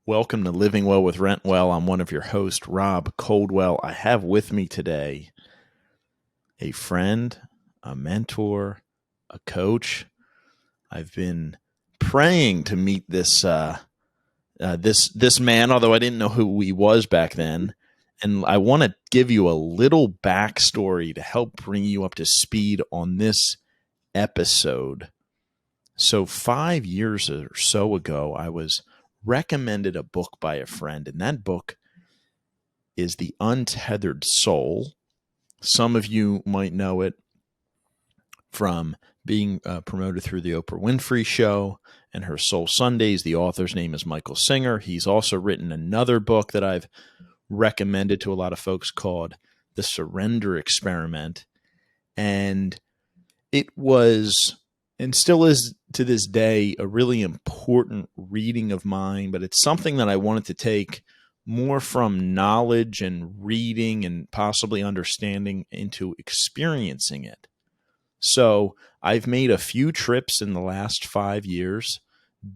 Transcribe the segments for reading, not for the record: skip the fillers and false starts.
Welcome to Living Well with Rentwell. I'm one of your hosts, Rob Coldwell. I have with me today a friend, a mentor, a coach. I've been praying to meet this man, although I didn't know who he was back then. And I want to give you a little backstory to help bring you up to speed on this episode. So 5 years or so ago, I was recommended a book by a friend, and that book is The Untethered Soul. Some of you might know it from being promoted through the Oprah Winfrey Show and her Soul Sundays. The author's name is Michael Singer. He's also written another book that I've recommended to a lot of folks called The Surrender Experiment. And it was, and still is to this day, a really important reading of mine, but it's something that I wanted to take more from knowledge and reading and possibly understanding into experiencing it. So I've made a few trips in the last 5 years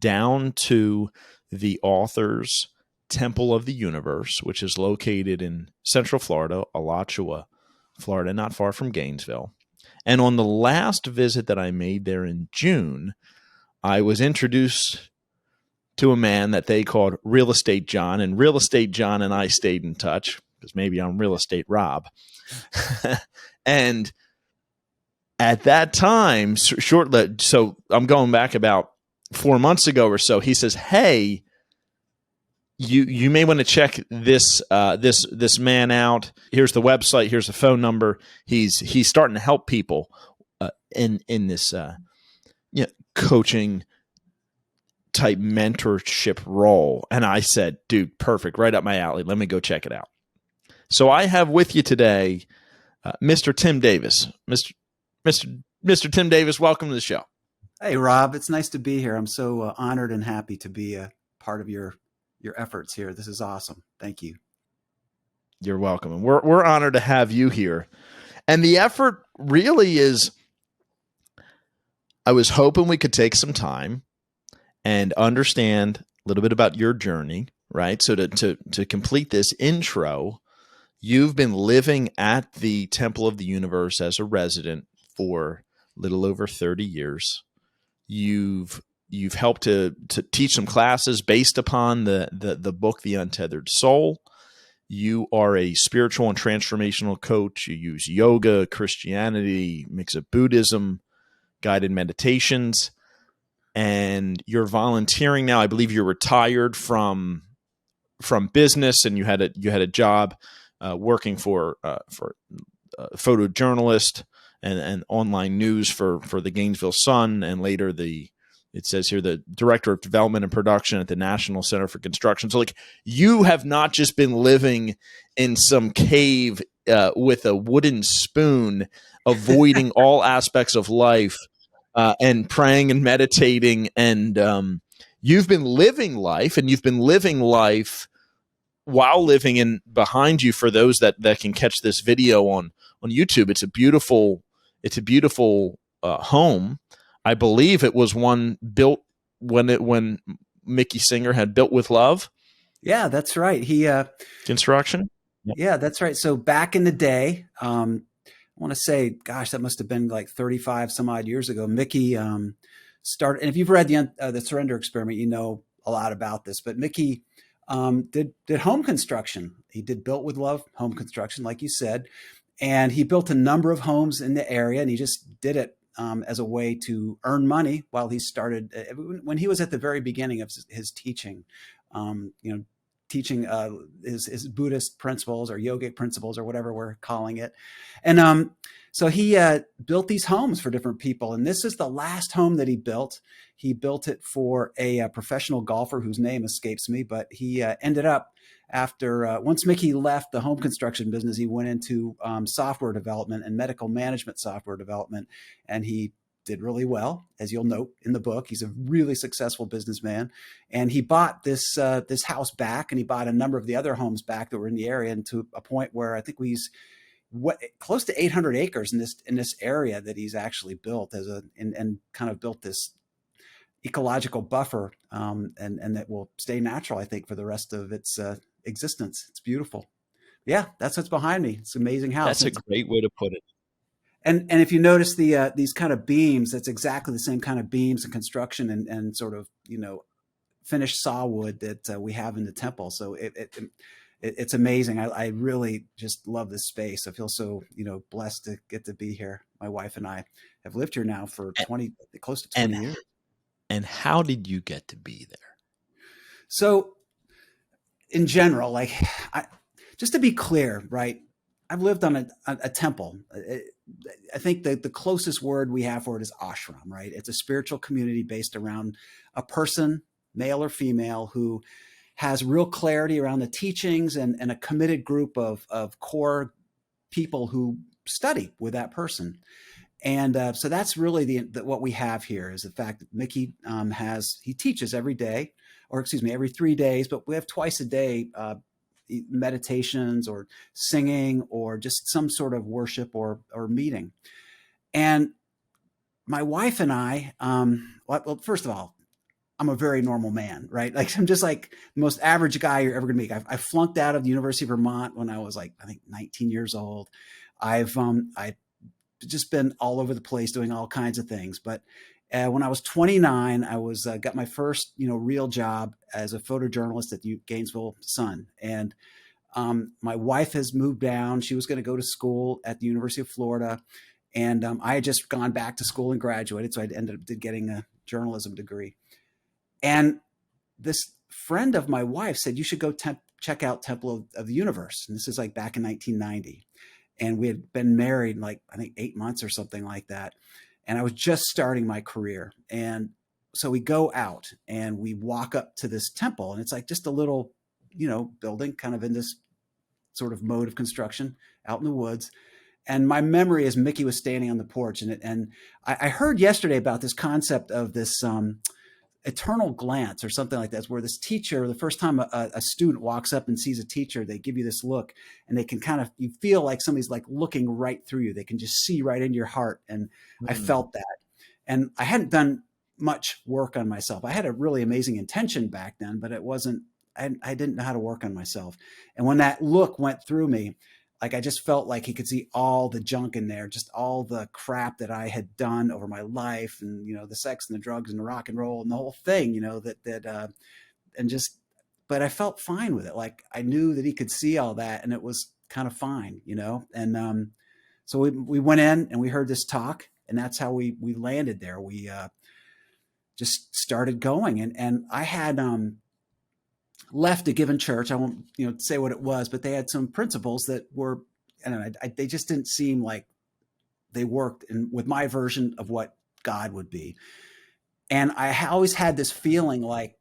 down to the author's Temple of the Universe, which is located in Central Florida, Alachua, Florida, not far from Gainesville. And on the last visit that I made there in June, I was introduced to a man that they called Real Estate John, and Real Estate John and I stayed in touch because maybe I'm Real Estate Rob. And at that time, so I'm going back about 4 months ago or so, he says, "Hey, you may want to check this man out. Here's the website. Here's the phone number. He's starting to help people in this coaching type mentorship role." And I said, "Dude, perfect, right up my alley. Let me go check it out." So I have with you today, Mr. Tim Davis. Mr. Tim Davis, welcome to the show. Hey, Rob, it's nice to be here. I'm so honored and happy to be a part of your efforts here. This is awesome. Thank you. You're welcome. And we're honored to have you here. And the effort really is, I was hoping we could take some time and understand a little bit about your journey, right? So to complete this intro, you've been living at the Temple of the Universe as a resident for a little over 30 years. You've helped to teach some classes based upon the book, The Untethered Soul. You are a spiritual and transformational coach. You use yoga, Christianity, mix of Buddhism, guided meditations, and you're volunteering now. I believe you're retired from business, and you had a job working for a photojournalist and online news for the Gainesville Sun, and later it says here, the director of development and production at the National Center for Construction. So, like, you have not just been living in some cave with a wooden spoon, avoiding all aspects of life and praying and meditating. And you've been living life, and you've been living life while living in behind you. For those that can catch this video on YouTube, it's a beautiful home. I believe it was one built when Mickey Singer had Built with Love. Yeah, that's right. He construction. Yeah, that's right. So back in the day, I want to say, gosh, that must have been like 35 some odd years ago. Mickey started, and if you've read the Surrender Experiment, you know a lot about this. But Mickey did home construction. He did Built with Love home construction, like you said, and he built a number of homes in the area, and he just did it as a way to earn money while he started, when he was at the very beginning of his teaching, teaching his Buddhist principles or yogic principles or whatever we're calling it. And so he built these homes for different people. And this is the last home that he built. He built it for a professional golfer whose name escapes me, but he ended up, after once Mickey left the home construction business, he went into software development and medical management software development, and he did really well, as you'll note in the book. He's a really successful businessman, and he bought this house back, and he bought a number of the other homes back that were in the area, and to a point where I think he's close to 800 acres in this area that he's actually built and kind of built this ecological buffer, and that will stay natural, I think, for the rest of its existence. It's beautiful. Yeah, that's what's behind me. It's an amazing house. That's a great way to put it. And if you notice these kind of beams, that's exactly the same kind of beams and construction and sort of, finished sawwood that we have in the temple. So it's amazing. I really just love this space. I feel so, blessed to get to be here. My wife and I have lived here now for close to 20 And years. and how did you get to be there? So in general, just to be clear, right? I've lived on a temple. I think the closest word we have for it is ashram, right? It's a spiritual community based around a person, male or female, who has real clarity around the teachings and a committed group of core people who study with that person. And so that's really what we have here is the fact that Mickey he teaches every day, or excuse me, every 3 days, but we have twice a day meditations or singing or just some sort of worship or meeting. And my wife and I, well, first of all, I'm a very normal man, right? Like I'm just like the most average guy you're ever going to meet. I flunked out of the University of Vermont when I was I think 19 years old. I've just been all over the place doing all kinds of things. But when I was 29, I was got my first real job as a photojournalist at the Gainesville Sun, and my wife has moved down. She was going to go to school at the University of Florida, and I had just gone back to school and graduated, so I ended up getting a journalism degree. And this friend of my wife said, "You should go check out Temple of the Universe." And this is back in 1990. And we had been married I think 8 months or something like that. And I was just starting my career. And so we go out and we walk up to this temple, and it's just a little, building kind of in this sort of mode of construction out in the woods. And my memory is Mickey was standing on the porch, and I heard yesterday about this concept of this eternal glance or something like that, where this teacher, the first time a student walks up and sees a teacher, they give you this look, and they can you feel like somebody's looking right through you. They can just see right into your heart. And I felt that. And I hadn't done much work on myself. I had a really amazing intention back then, but it wasn't, I didn't know how to work on myself. And when that look went through me, I just felt like he could see all the junk in there, just all the crap that I had done over my life, and the sex and the drugs and the rock and roll and the whole thing, but I felt fine with it. I knew that he could see all that, and it was kind of fine, And so we went in and we heard this talk, and that's how we landed there. We just started going, and I had left a given church. I won't, say what it was, but they had some principles that were, they just didn't seem like they worked with my version of what God would be. And I always had this feeling that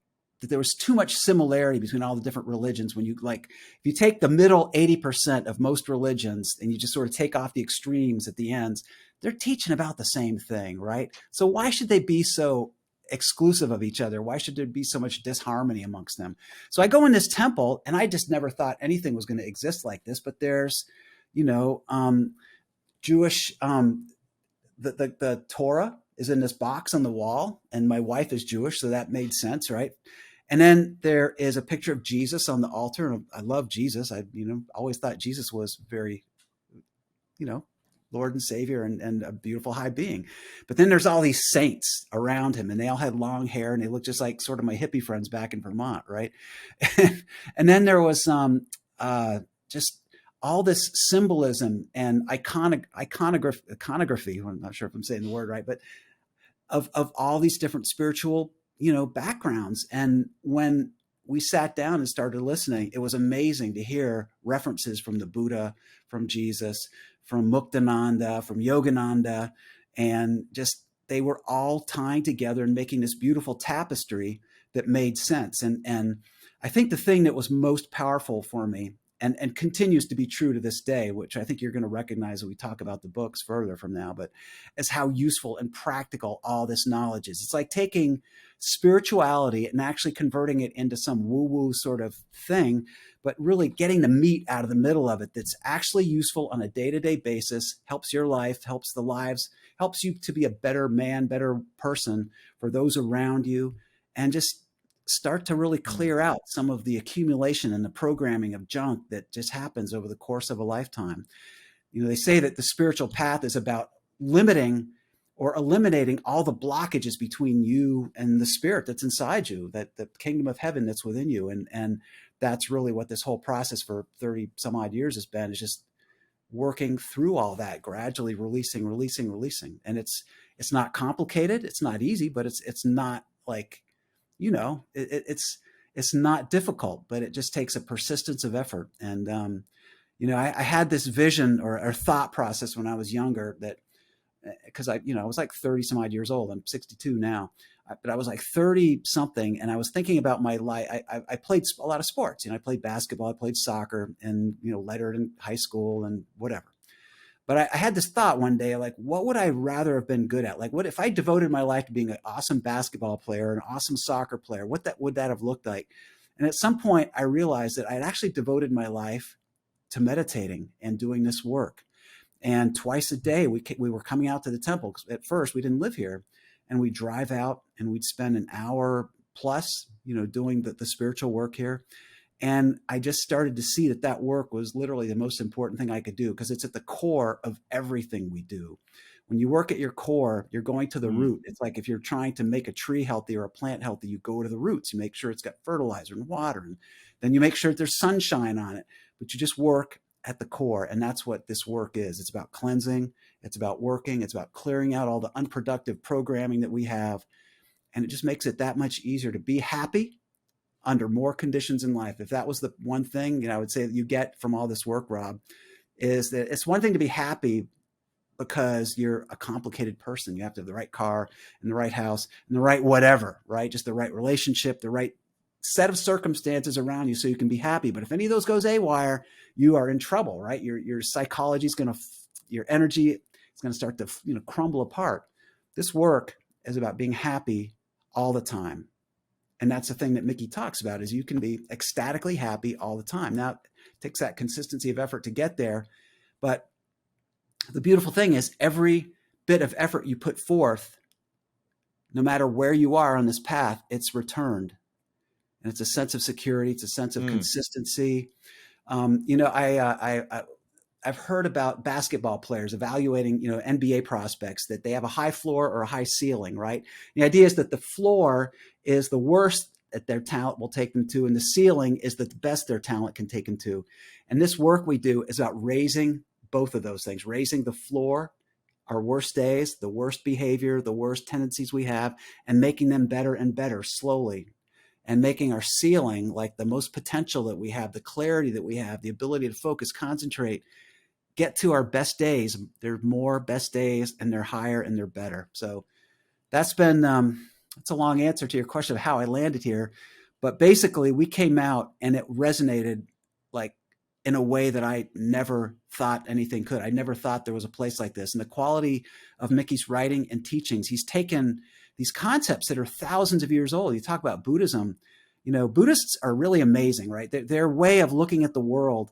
there was too much similarity between all the different religions. When you if you take the middle 80% of most religions and you just sort of take off the extremes at the ends, they're teaching about the same thing, right? So why should they be so exclusive of each other? Why should there be so much disharmony amongst them? So I go in this temple, and I just never thought anything was going to exist like this. But there's, Jewish, the Torah is in this box on the wall, and my wife is Jewish, so that made sense, right? And then there is a picture of Jesus on the altar, and I love Jesus. I always thought Jesus was very, Lord and Savior and a beautiful high being. But then there's all these saints around him, and they all had long hair, and they looked just like sort of my hippie friends back in Vermont, right? And then there was just all this symbolism and iconography. I'm not sure if I'm saying the word right, but of all these different spiritual, backgrounds. And when we sat down and started listening, it was amazing to hear references from the Buddha, from Jesus, from Muktananda, from Yogananda, and just they were all tying together and making this beautiful tapestry that made sense. And I think the thing that was most powerful for me, and continues to be true to this day, which I think you're going to recognize when we talk about the books further from now, but is how useful and practical all this knowledge is. It's like taking spirituality and actually converting it into some woo-woo sort of thing, but really getting the meat out of the middle of it that's actually useful on a day-to-day basis, helps your life, helps the lives, helps you to be a better man, better person for those around you, and just start to really clear out some of the accumulation and the programming of junk that just happens over the course of a lifetime. They say that the spiritual path is about limiting or eliminating all the blockages between you and the spirit that's inside you, that the kingdom of heaven that's within you. And that's really what this whole process for 30 some odd years has been, is just working through all that, gradually releasing. And it's not complicated. It's not easy, but it's not like, it's not difficult, but it just takes a persistence of effort. And, I had this vision or thought process when I was younger that, because I was like 30 some odd years old. I'm 62 now, but I was like 30 something. And I was thinking about my life. I played a lot of sports. I played basketball, I played soccer, and, lettered in high school and whatever. But I had this thought one day, like, what would I rather have been good at? Like, what if I devoted my life to being an awesome basketball player, an awesome soccer player? What would that have looked like? And at some point I realized that I'd actually devoted my life to meditating and doing this work. And twice a day we were coming out to the temple, because at first we didn't live here, and we'd drive out and we'd spend an hour plus, doing the spiritual work here. And I just started to see that work was literally the most important thing I could do, because it's at the core of everything we do. When you work at your core, you're going to the root. It's like if you're trying to make a tree healthy or a plant healthy, you go to the roots. You make sure it's got fertilizer and water, and then you make sure that there's sunshine on it. But you just work at the core. And that's what this work is. It's about cleansing. It's about working. It's about clearing out all the unproductive programming that we have. And it just makes it that much easier to be happy under more conditions in life. If that was the one thing, I would say that you get from all this work, Rob, is that it's one thing to be happy because you're a complicated person. You have to have the right car and the right house and the right whatever, right? Just the right relationship, the right set of circumstances around you so you can be happy. But if any of those goes haywire, you are in trouble, right? Your psychology is going to, your energy is going to start to, crumble apart. This work is about being happy all the time. And that's the thing that Mickey talks about, is you can be ecstatically happy all the time. Now, it takes that consistency of effort to get there. But the beautiful thing is, every bit of effort you put forth, no matter where you are on this path, it's returned. And it's a sense of security. It's a sense of consistency. I've heard about basketball players evaluating, NBA prospects, that they have a high floor or a high ceiling, right? The idea is that the floor is the worst that their talent will take them to, and the ceiling is the best their talent can take them to. And this work we do is about raising both of those things, raising the floor, our worst days, the worst behavior, the worst tendencies we have, and making them better and better slowly. And making our ceiling, like the most potential that we have, the clarity that we have, the ability to focus, concentrate, get to our best days. There are more best days, and they're higher and they're better. So that's been, it's a long answer to your question of how I landed here. But basically, we came out and it resonated like in a way that I never thought anything could. I never thought there was a place like this. And the quality of Mickey's writing and teachings, he's taken these concepts that are thousands of years old. You talk about Buddhism, Buddhists are really amazing, right? Their way of looking at the world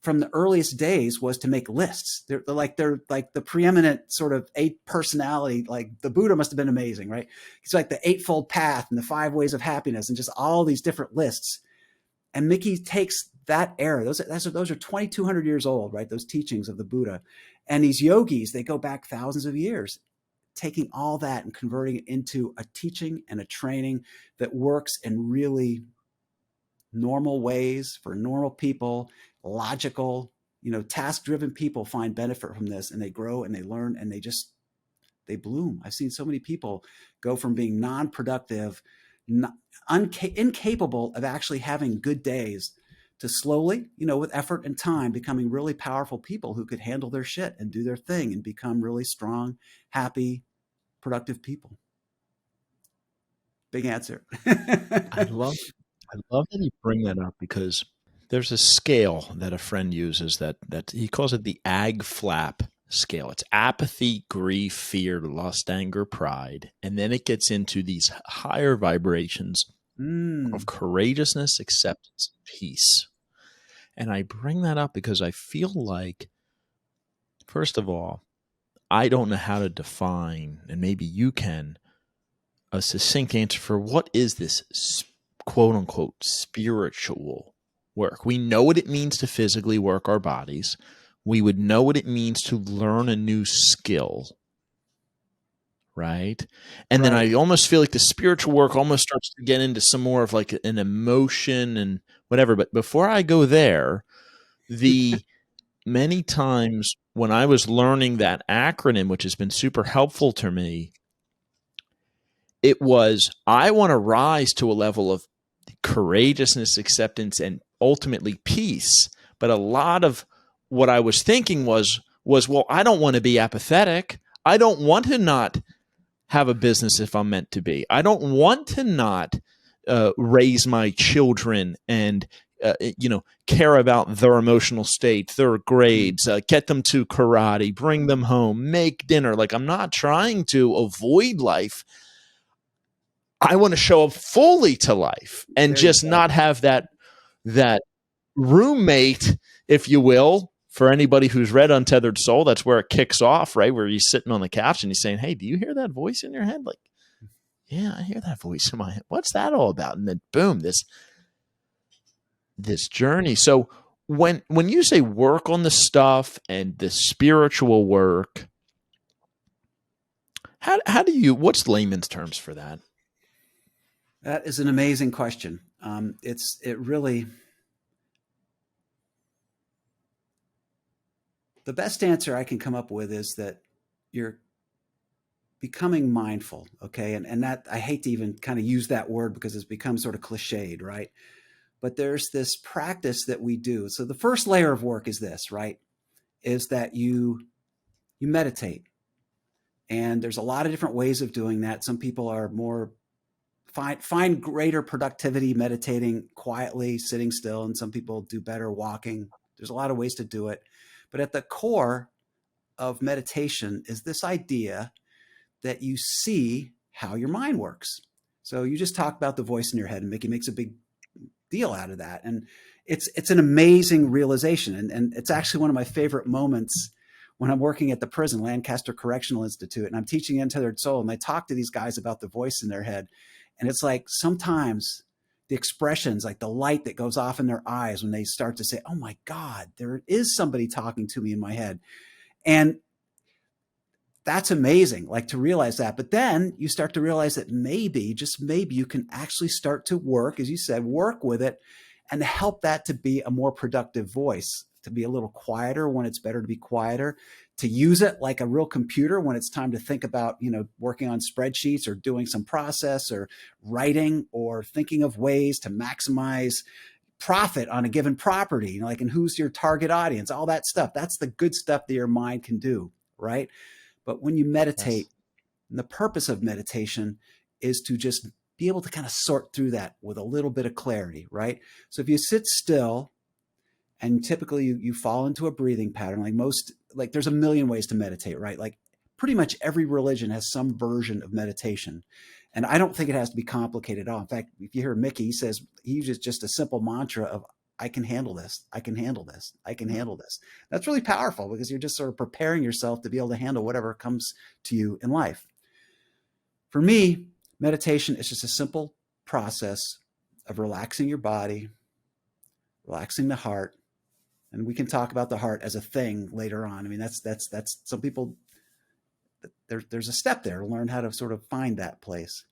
from the earliest days was to make lists. They're like the preeminent sort of eight personality. Like the Buddha must have been amazing, right? It's like the Eightfold Path and the 5 Ways of Happiness and just all these different lists. And Mickey takes that era. Those are 2,200 years old, right? Those teachings of the Buddha. And these yogis, they go back thousands of years, taking all that and converting it into a teaching and a training that works in really normal ways for normal people, logical, task-driven people find benefit from this, and they grow and they learn and they bloom. I've seen so many people go from being non-productive, incapable of actually having good days, to slowly, with effort and time, becoming really powerful people who could handle their shit and do their thing and become really strong, happy, productive people. Big answer. I love that you bring that up, because there's a scale that a friend uses that he calls it the AG flap scale. It's apathy, grief, fear, lust, anger, pride. And then it gets into these higher vibrations of courageousness, acceptance, and peace. And I bring that up because I feel like, first of all, I don't know how to define, and maybe you can, a succinct answer for what is this quote unquote spiritual work. We know what it means to physically work our bodies. We would know what it means to learn a new skill, right? And then I almost feel like the spiritual work almost starts to get into some more of like an emotion and whatever. But before I go there, the many times when I was learning that acronym, which has been super helpful to me, it was, I want to rise to a level of courageousness, acceptance, and ultimately peace. But a lot of what I was thinking was, well, I don't want to be apathetic. I don't want to not have a business if I'm meant to be. I don't want to not raise my children and care about their emotional state, their grades, get them to karate, bring them home, make dinner. Like, I'm not trying to avoid life. I want to show up fully to life and just not have that roommate, if you will. For anybody who's read Untethered Soul, that's where it kicks off, right? Where he's sitting on the couch and he's saying, hey, do you hear that voice in your head? Like, yeah, I hear that voice in my head. What's that all about? And then boom, this journey. So when you say work on the stuff and the spiritual work, how do you, what's layman's terms for that? That is an amazing question. It really, the best answer I can come up with is that you're becoming mindful. Okay. And that, I hate to even kind of use that word because it's become sort of cliched, right? But there's this practice that we do. So the first layer of work is this, right? Is that you meditate. And there's a lot of different ways of doing that. Some people are more find greater productivity meditating quietly, sitting still, and some people do better walking. There's a lot of ways to do it. But at the core of meditation is this idea that you see how your mind works. So you just talked about the voice in your head, and Mickey makes a big deal out of that. And it's an amazing realization. And it's actually one of my favorite moments when I'm working at the prison, Lancaster Correctional Institute, and I'm teaching Untethered Soul, and I talk to these guys about the voice in their head. And it's like sometimes the expressions, like the light that goes off in their eyes when they start to say, oh my God, there is somebody talking to me in my head. And that's amazing, like to realize that. But then you start to realize that maybe, just maybe, you can actually start to work, as you said, work with it and help that to be a more productive voice, to be a little quieter when it's better to be quieter, to use it like a real computer when it's time to think about, working on spreadsheets or doing some process or writing or thinking of ways to maximize profit on a given property, and who's your target audience, all that stuff. That's the good stuff that your mind can do, right? But when you meditate, yes, and the purpose of meditation is to just be able to kind of sort through that with a little bit of clarity, right? So if you sit still, and typically you fall into a breathing pattern, like there's a million ways to meditate, right? Like pretty much every religion has some version of meditation. And I don't think it has to be complicated at all. In fact, if you hear Mickey, he says, he uses just a simple mantra of, I can handle this. I can handle this. I can handle this. That's really powerful because you're just sort of preparing yourself to be able to handle whatever comes to you in life. For me, meditation is just a simple process of relaxing your body, relaxing the heart. And we can talk about the heart as a thing later on. I mean, that's some people, there's a step there to learn how to sort of find that place.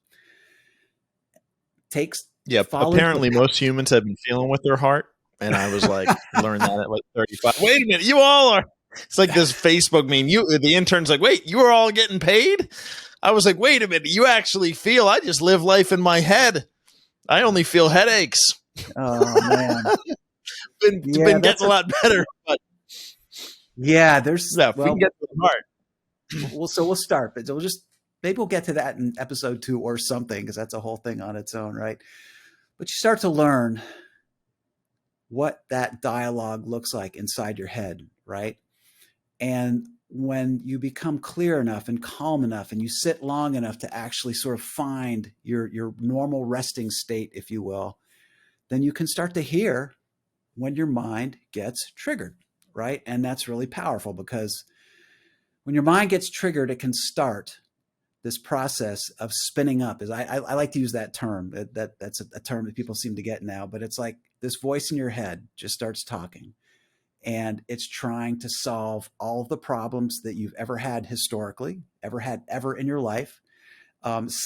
Apparently most humans have been feeling with their heart. And I was like, learned that at like 35. Wait a minute, you all are. It's like this Facebook meme. The intern's like, wait, you are all getting paid? I was like, wait a minute, you actually feel? I just live life in my head. I only feel headaches. Oh man. been getting a lot better. But yeah, there's we can get to the heart. So we'll start, but maybe we'll get to that in episode 2 or something, because that's a whole thing on its own, right? But you start to learn what that dialogue looks like inside your head, right? And when you become clear enough and calm enough and you sit long enough to actually sort of find your normal resting state, if you will, then you can start to hear when your mind gets triggered, right? And that's really powerful because When your mind gets triggered, it can start this process of spinning up. Is I like to use that term. That's a term that people seem to get now, but it's like this voice in your head just starts talking, and it's trying to solve all of the problems that you've ever had historically, ever in your life.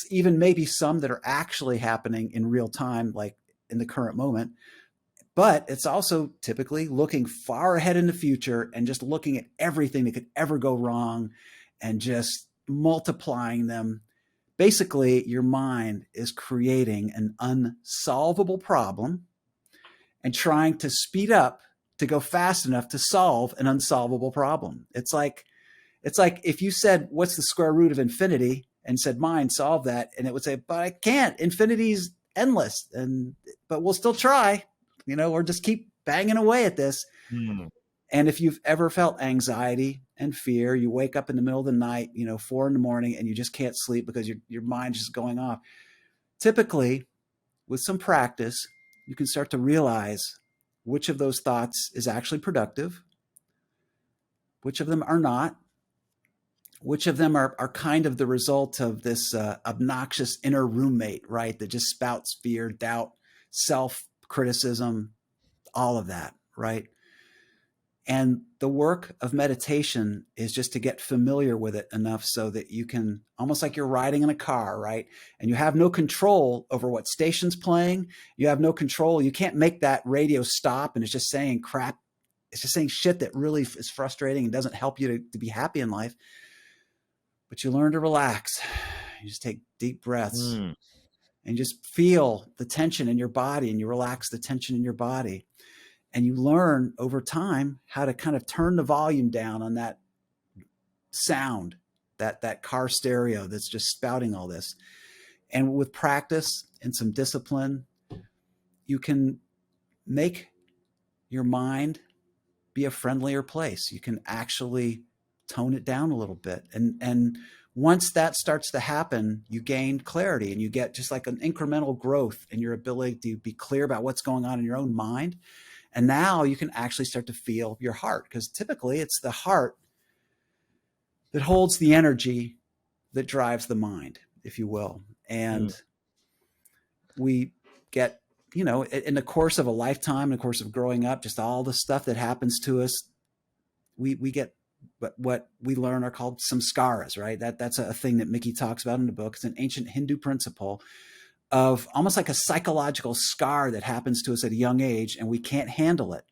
Even maybe some that are actually happening in real time, like in the current moment. But it's also typically looking far ahead in the future and just looking at everything that could ever go wrong and just multiplying them. Basically, your mind is creating an unsolvable problem and trying to speed up to go fast enough to solve an unsolvable problem. It's like if you said, what's the square root of infinity? And said, mind, solve that. And it would say, but I can't. Infinity's endless. But we'll still try, or just keep banging away at this. Mm. And if you've ever felt anxiety and fear, you wake up in the middle of the night, 4 a.m, and you just can't sleep because your mind's just going off. Typically, with some practice, you can start to realize which of those thoughts is actually productive, which of them are not, which of them are kind of the result of this obnoxious inner roommate, right? That just spouts fear, doubt, self-criticism, all of that, right? And the work of meditation is just to get familiar with it enough so that you can, almost like you're riding in a car, right? And you have no control over what station's playing. You have no control. You can't make that radio stop and it's just saying crap. It's just saying shit that really is frustrating and doesn't help you to be happy in life. But you learn to relax. You just take deep breaths and just feel the tension in your body, and you relax the tension in your body. And you learn over time how to kind of turn the volume down on that sound, that car stereo that's just spouting all this. And with practice and some discipline, you can make your mind be a friendlier place. You can actually tone it down a little bit. And once that starts to happen, you gain clarity and you get just like an incremental growth in your ability to be clear about what's going on in your own mind. And now you can actually start to feel your heart, because typically it's the heart that holds the energy that drives the mind, if you will. And we get, in the course of a lifetime, in the course of growing up, just all the stuff that happens to us, we get what we learn are called samskaras, right? That's a thing that Mickey talks about in the book. It's an ancient Hindu principle of almost like a psychological scar that happens to us at a young age, and we can't handle it.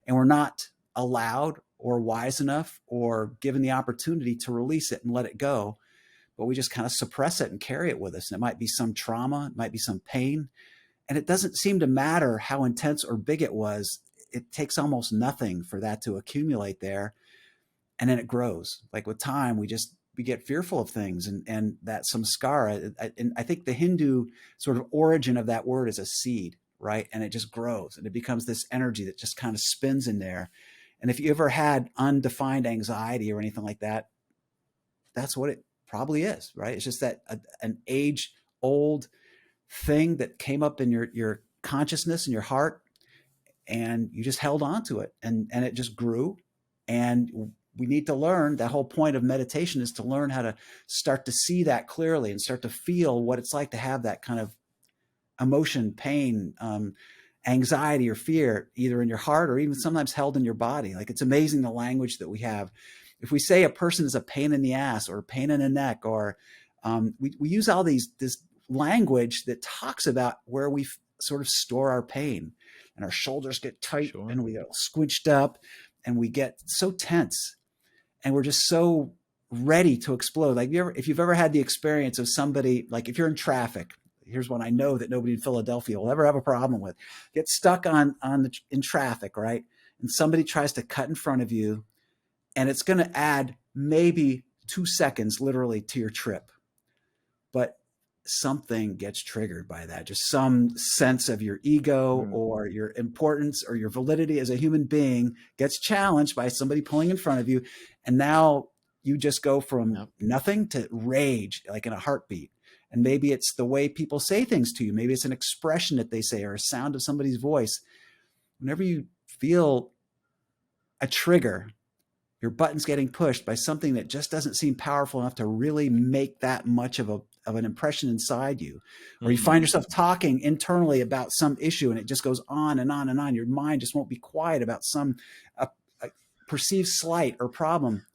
And we're not allowed or wise enough or given the opportunity to release it and let it go. But we just kind of suppress it and carry it with us. And it might be some trauma, it might be some pain. And it doesn't seem to matter how intense or big it was. It takes almost nothing for that to accumulate there. And then it grows. Like with time, we get fearful of things, and that samskara. And I think the Hindu sort of origin of that word is a seed, right? And it just grows and it becomes this energy that just kind of spins in there. And if you ever had undefined anxiety or anything like that, that's what it probably is, right? It's just that an age old thing that came up in your consciousness and your heart, and you just held on to it, and it just grew. And we need to learn, the whole point of meditation is to learn how to start to see that clearly and start to feel what it's like to have that kind of emotion, pain, anxiety or fear, either in your heart or even sometimes held in your body. Like, it's amazing the language that we have. If we say a person is a pain in the ass or a pain in the neck, or we use all this language that talks about where we sort of store our pain, and our shoulders get tight and we get squinched up and we get so tense. And we're just so ready to explode. Like, if you've ever had the experience of somebody, like if you're in traffic, here's one I know that nobody in Philadelphia will ever have a problem with. Get stuck in traffic, right? And somebody tries to cut in front of you, and it's going to add maybe 2 seconds literally to your trip. But something gets triggered by that. Just some sense of your ego or your importance or your validity as a human being gets challenged by somebody pulling in front of you. And now you just go from nothing to rage, like in a heartbeat. And maybe it's the way people say things to you. Maybe it's an expression that they say or a sound of somebody's voice. Whenever you feel a trigger, your button's getting pushed by something that just doesn't seem powerful enough to really make that much of an impression inside you. Or you find yourself talking internally about some issue and it just goes on and on and on. Your mind just won't be quiet about some a perceived slight or problem.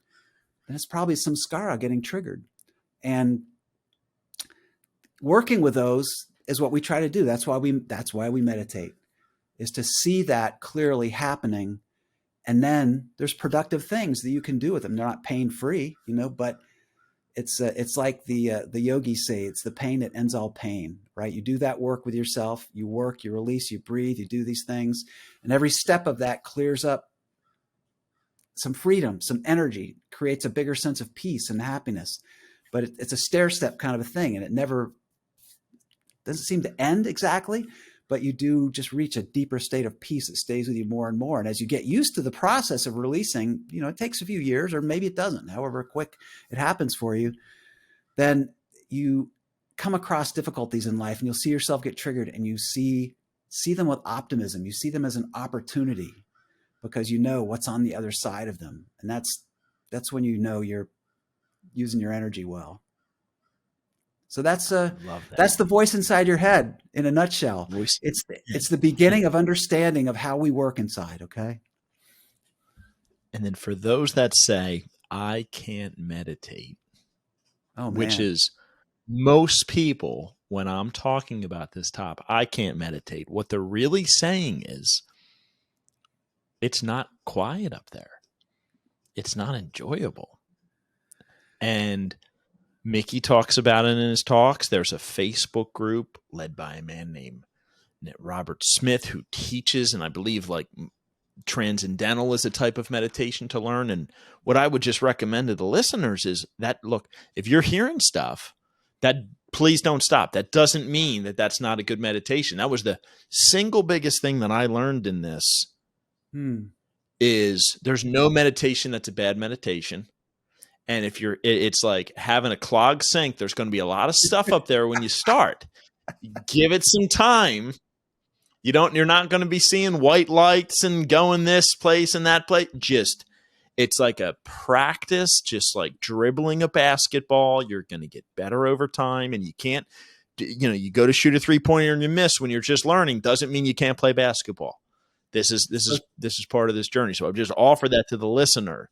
Then it's probably some skara getting triggered. And working with those is what we try to do. That's why we meditate, is to see that clearly happening. And then there's productive things that you can do with them. They're not pain-free, but it's like the yogis say, it's the pain that ends all pain, right? You do that work with yourself, you work, you release, you breathe, you do these things. And every step of that clears up some freedom, some energy, creates a bigger sense of peace and happiness. But it's a stair step kind of a thing. And it never doesn't seem to end exactly, but you do just reach a deeper state of peace that stays with you more and more. And as you get used to the process of releasing, it takes a few years, or maybe it doesn't, however quick it happens for you, then you come across difficulties in life and you'll see yourself get triggered, and you see them with optimism. You see them as an opportunity because you know what's on the other side of them. And that's when you're using your energy well. So that's the voice inside your head in a nutshell. It's the beginning of understanding of how we work inside. Okay. And then for those that say, I can't meditate, which is most people, when I'm talking about this topic, I can't meditate. What they're really saying is, it's not quiet up there. It's not enjoyable. And Mickey talks about it in his talks. There's a Facebook group led by a man named Robert Smith who teaches, and I believe transcendental is a type of meditation to learn. And what I would just recommend to the listeners is that, look, if you're hearing stuff, that please don't stop. That doesn't mean that that's not a good meditation. That was the single biggest thing that I learned in this is there's no meditation that's a bad meditation. And if it's like having a clogged sink, there's going to be a lot of stuff up there when you start. Give it some time. You're not going to be seeing white lights and going this place and that place. It's like a practice, just like dribbling a basketball. You're going to get better over time, and you can't, you go to shoot a 3-pointer and you miss when you're just learning. Doesn't mean you can't play basketball. This is part of this journey. So I've just offered that to the listener.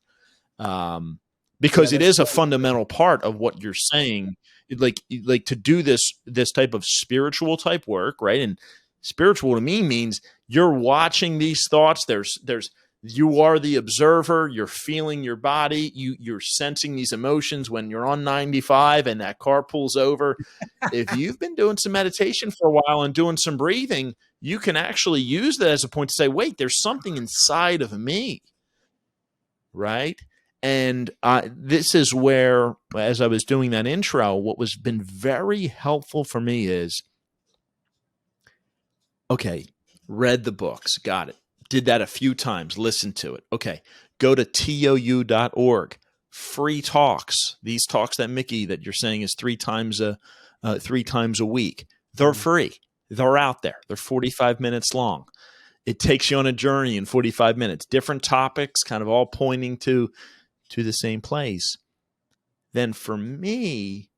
Because it is a fundamental part of what you're saying, like to do this type of spiritual type work, right? And spiritual to me means you're watching these thoughts. You are the observer. You're feeling your body. You're sensing these emotions when you're on 95 and that car pulls over. If you've been doing some meditation for a while and doing some breathing, you can actually use that as a point to say, wait, there's something inside of me, right? And this is where, as I was doing that intro, what was been very helpful for me is, okay, read the books, got it. Did that a few times, listened to it. Okay, go to tou.org, free talks. These talks that Mickey, that you're saying is 3 times a week. They're free. They're out there. They're 45 minutes long. It takes you on a journey in 45 minutes. Different topics, kind of all pointing to the same place. Then for me,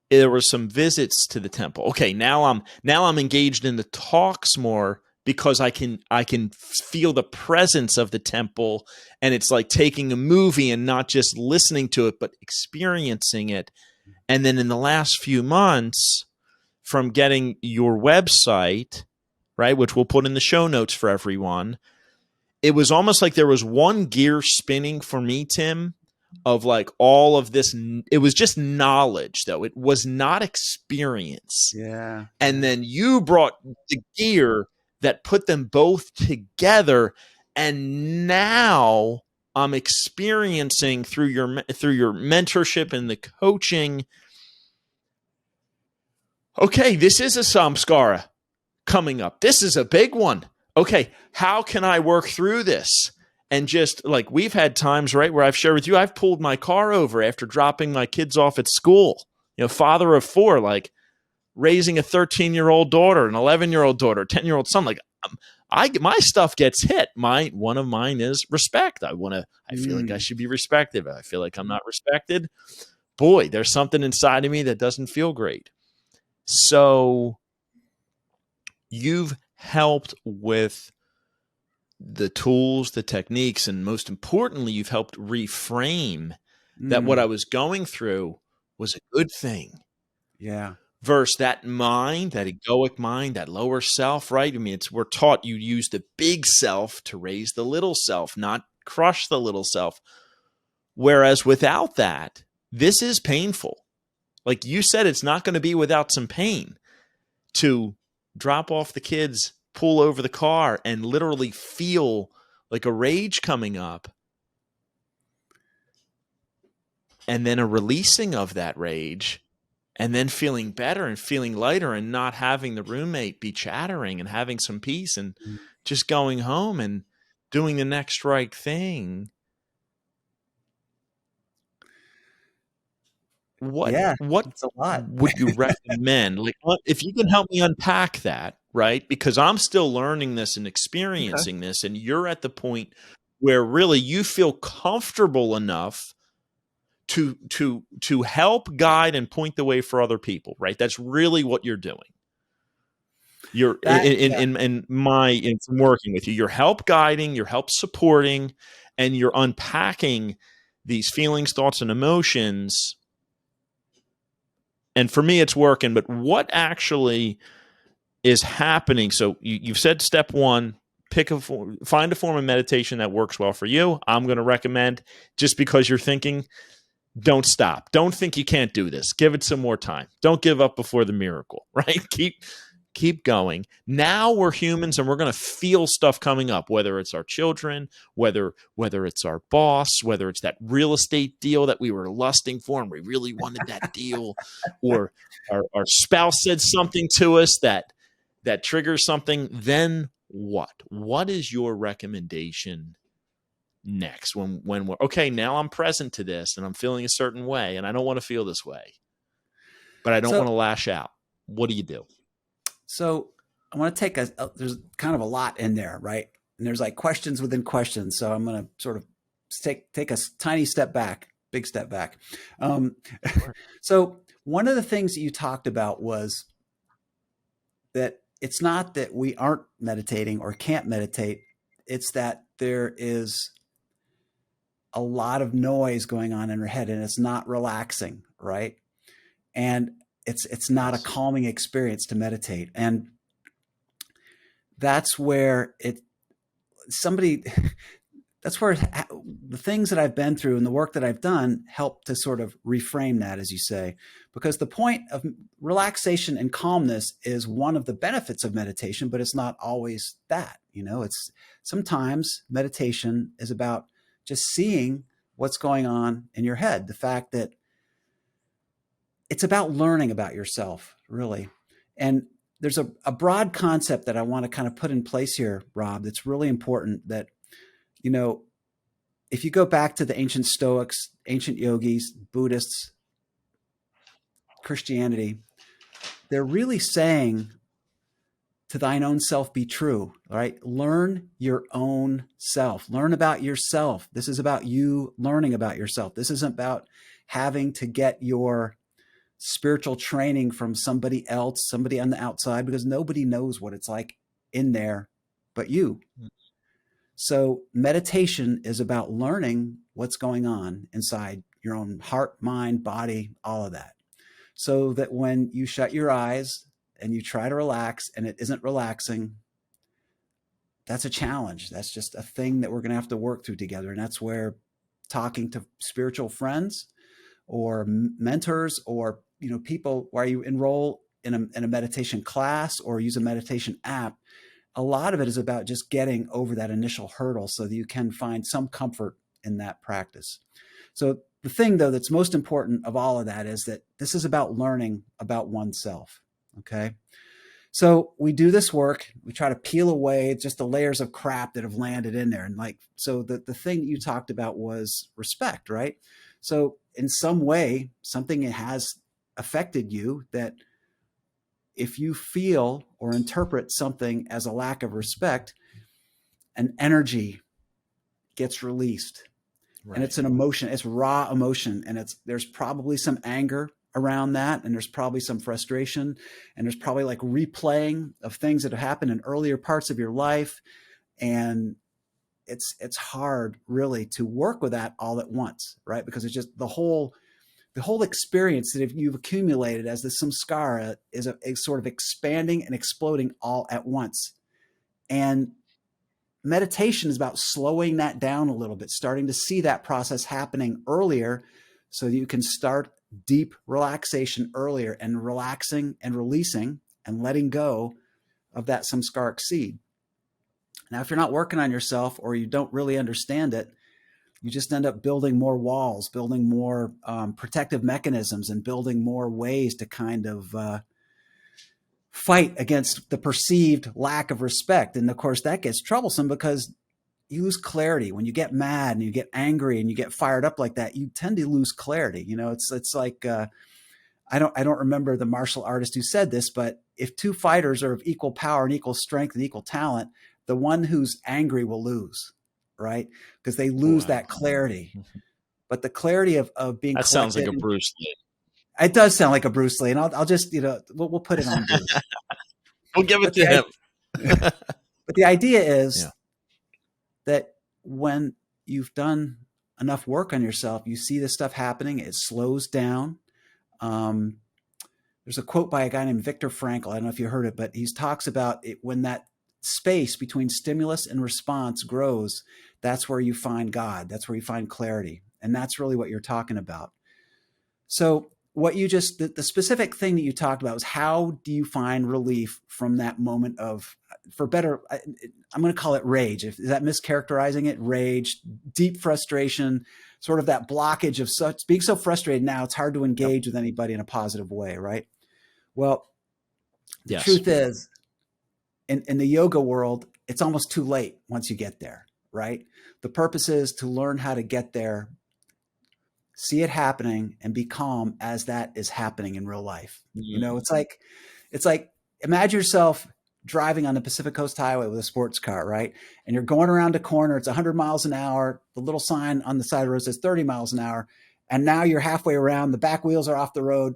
there were some visits to the temple. Okay, now I'm engaged in the talks more because I can feel the presence of the temple, and it's like taking a movie and not just listening to it, but experiencing it. And then in the last few months, from getting your website, right, which we'll put in the show notes for everyone, it was almost like there was one gear spinning for me, Tim, of like all of this. It was just knowledge, though. It was not experience. Yeah. And then you brought the gear that put them both together. And now I'm experiencing through your mentorship and the coaching. Okay, this is a samskara coming up. This is a big one. Okay, how can I work through this? And just like we've had times, right, where I've shared with you, I've pulled my car over after dropping my kids off at school. Father of 4, like raising a 13-year-old daughter, an 11-year-old daughter, 10-year-old son. Like my stuff gets hit. One of mine is respect. I feel like I should be respected. I feel like I'm not respected. Boy, there's something inside of me that doesn't feel great. So you've helped with the tools, the techniques, and most importantly, you've helped reframe that what I was going through was a good thing. Yeah. Versus that mind, that egoic mind, that lower self, right? I mean, we're taught you use the big self to raise the little self, not crush the little self. Whereas without that, this is painful. Like you said, it's not going to be without some pain to drop off the kids, pull over the car, and literally feel like a rage coming up. And then a releasing of that rage. And then feeling better and feeling lighter and not having the roommate be chattering and having some peace and just going home and doing the next right thing. What it's a lot. would you recommend? Like, if you can help me unpack that, right? Because I'm still learning this and experiencing this, and you're at the point where really you feel comfortable enough to help guide and point the way for other people, right? That's really what you're doing. You're from working with you, you're help guiding, you're help supporting, and you're unpacking these feelings, thoughts, and emotions. And for me, it's working. But what actually is happening? So you've said step one, find a form of meditation that works well for you. I'm going to recommend, just because you're thinking, don't stop. Don't think you can't do this. Give it some more time. Don't give up before the miracle, right? Keep going. Now we're humans and we're going to feel stuff coming up, whether it's our children, whether it's our boss, whether it's that real estate deal that we were lusting for and we really wanted that deal, or our spouse said something to us that triggers something. Then what? What is your recommendation next when we're okay, now I'm present to this and I'm feeling a certain way and I don't want to feel this way, but I don't want to lash out? What do you do? So I want to take there's kind of a lot in there, right? And there's like questions within questions. So I'm going to sort of take a tiny step back, big step back. So one of the things that you talked about was that it's not that we aren't meditating or can't meditate. It's that there is a lot of noise going on in our head and it's not relaxing, right? And it's not a calming experience to meditate. And that's where that's where the things that I've been through and the work that I've done help to sort of reframe that, as you say, because the point of relaxation and calmness is one of the benefits of meditation, but it's not always that. It's sometimes meditation is about just seeing what's going on in your head. The fact that it's about learning about yourself, really. And there's a broad concept that I want to kind of put in place here, Rob, that's really important. That, if you go back to the ancient Stoics, ancient yogis, Buddhists, Christianity, they're really saying, to thine own self be true, right? Learn your own self. Learn about yourself. This is about you learning about yourself. This isn't about having to get your spiritual training from somebody else, somebody on the outside, because nobody knows what it's like in there but you. So meditation is about learning what's going on inside your own heart, mind, body, all of that. So that when you shut your eyes and you try to relax and it isn't relaxing, that's a challenge. That's just a thing that we're going to have to work through together. And that's where talking to spiritual friends or mentors or people, where you enroll in a meditation class or use a meditation app, a lot of it is about just getting over that initial hurdle so that you can find some comfort in that practice. So the thing, though, that's most important of all of that is that this is about learning about oneself. Okay. So we do this work, we try to peel away just the layers of crap that have landed in there. And so the thing that you talked about was respect, right? So in some way, something has affected you that if you feel or interpret something as a lack of respect, an energy gets released. Right. And it's an emotion, it's raw emotion. And there's probably some anger around that. And there's probably some frustration. And there's probably like replaying of things that have happened in earlier parts of your life. And it's hard really to work with that all at once, right? Because it's just the whole experience that if you've accumulated as this samskara is a sort of expanding and exploding all at once. And meditation is about slowing that down a little bit, starting to see that process happening earlier so that you can start deep relaxation earlier and relaxing and releasing and letting go of that samskaric seed. Now, if you're not working on yourself or you don't really understand it, you just end up building more walls, building more protective mechanisms, and building more ways to kind of fight against the perceived lack of respect. And of course, that gets troublesome because you lose clarity. When you get mad and you get angry and you get fired up like that, you tend to lose clarity. You know, it's like I don't remember the martial artist who said this, but if two fighters are of equal power and equal strength and equal talent, the one who's angry will lose, right? Because they lose that clarity. But the clarity of being that sounds like a Bruce Lee. It does sound like a Bruce Lee, and I'll just, we'll put it on Bruce. We'll give it to him. But the idea is that when you've done enough work on yourself, you see this stuff happening, it slows down. There's a quote by a guy named Viktor Frankl. I don't know if you heard it, but he talks about it when that space between stimulus and response grows, that's where you find God. That's where you find clarity. And that's really what you're talking about. So what you just, the specific thing that you talked about was how do you find relief from that moment of, for better, I'm going to call it rage. Is that mischaracterizing it? Rage, deep frustration, sort of that blockage of such being so frustrated now, it's hard to engage with anybody in a positive way, right? Well, the truth is, in the yoga world, it's almost too late once you get there, right? The purpose is to learn how to get there, see it happening, and be calm as that is happening in real life. You know, it's like imagine yourself driving on the Pacific Coast Highway with a sports car, right? And you're going around a corner, it's 100 miles an hour. The little sign on the side of the road says 30 miles an hour. And now you're halfway around, the back wheels are off the road.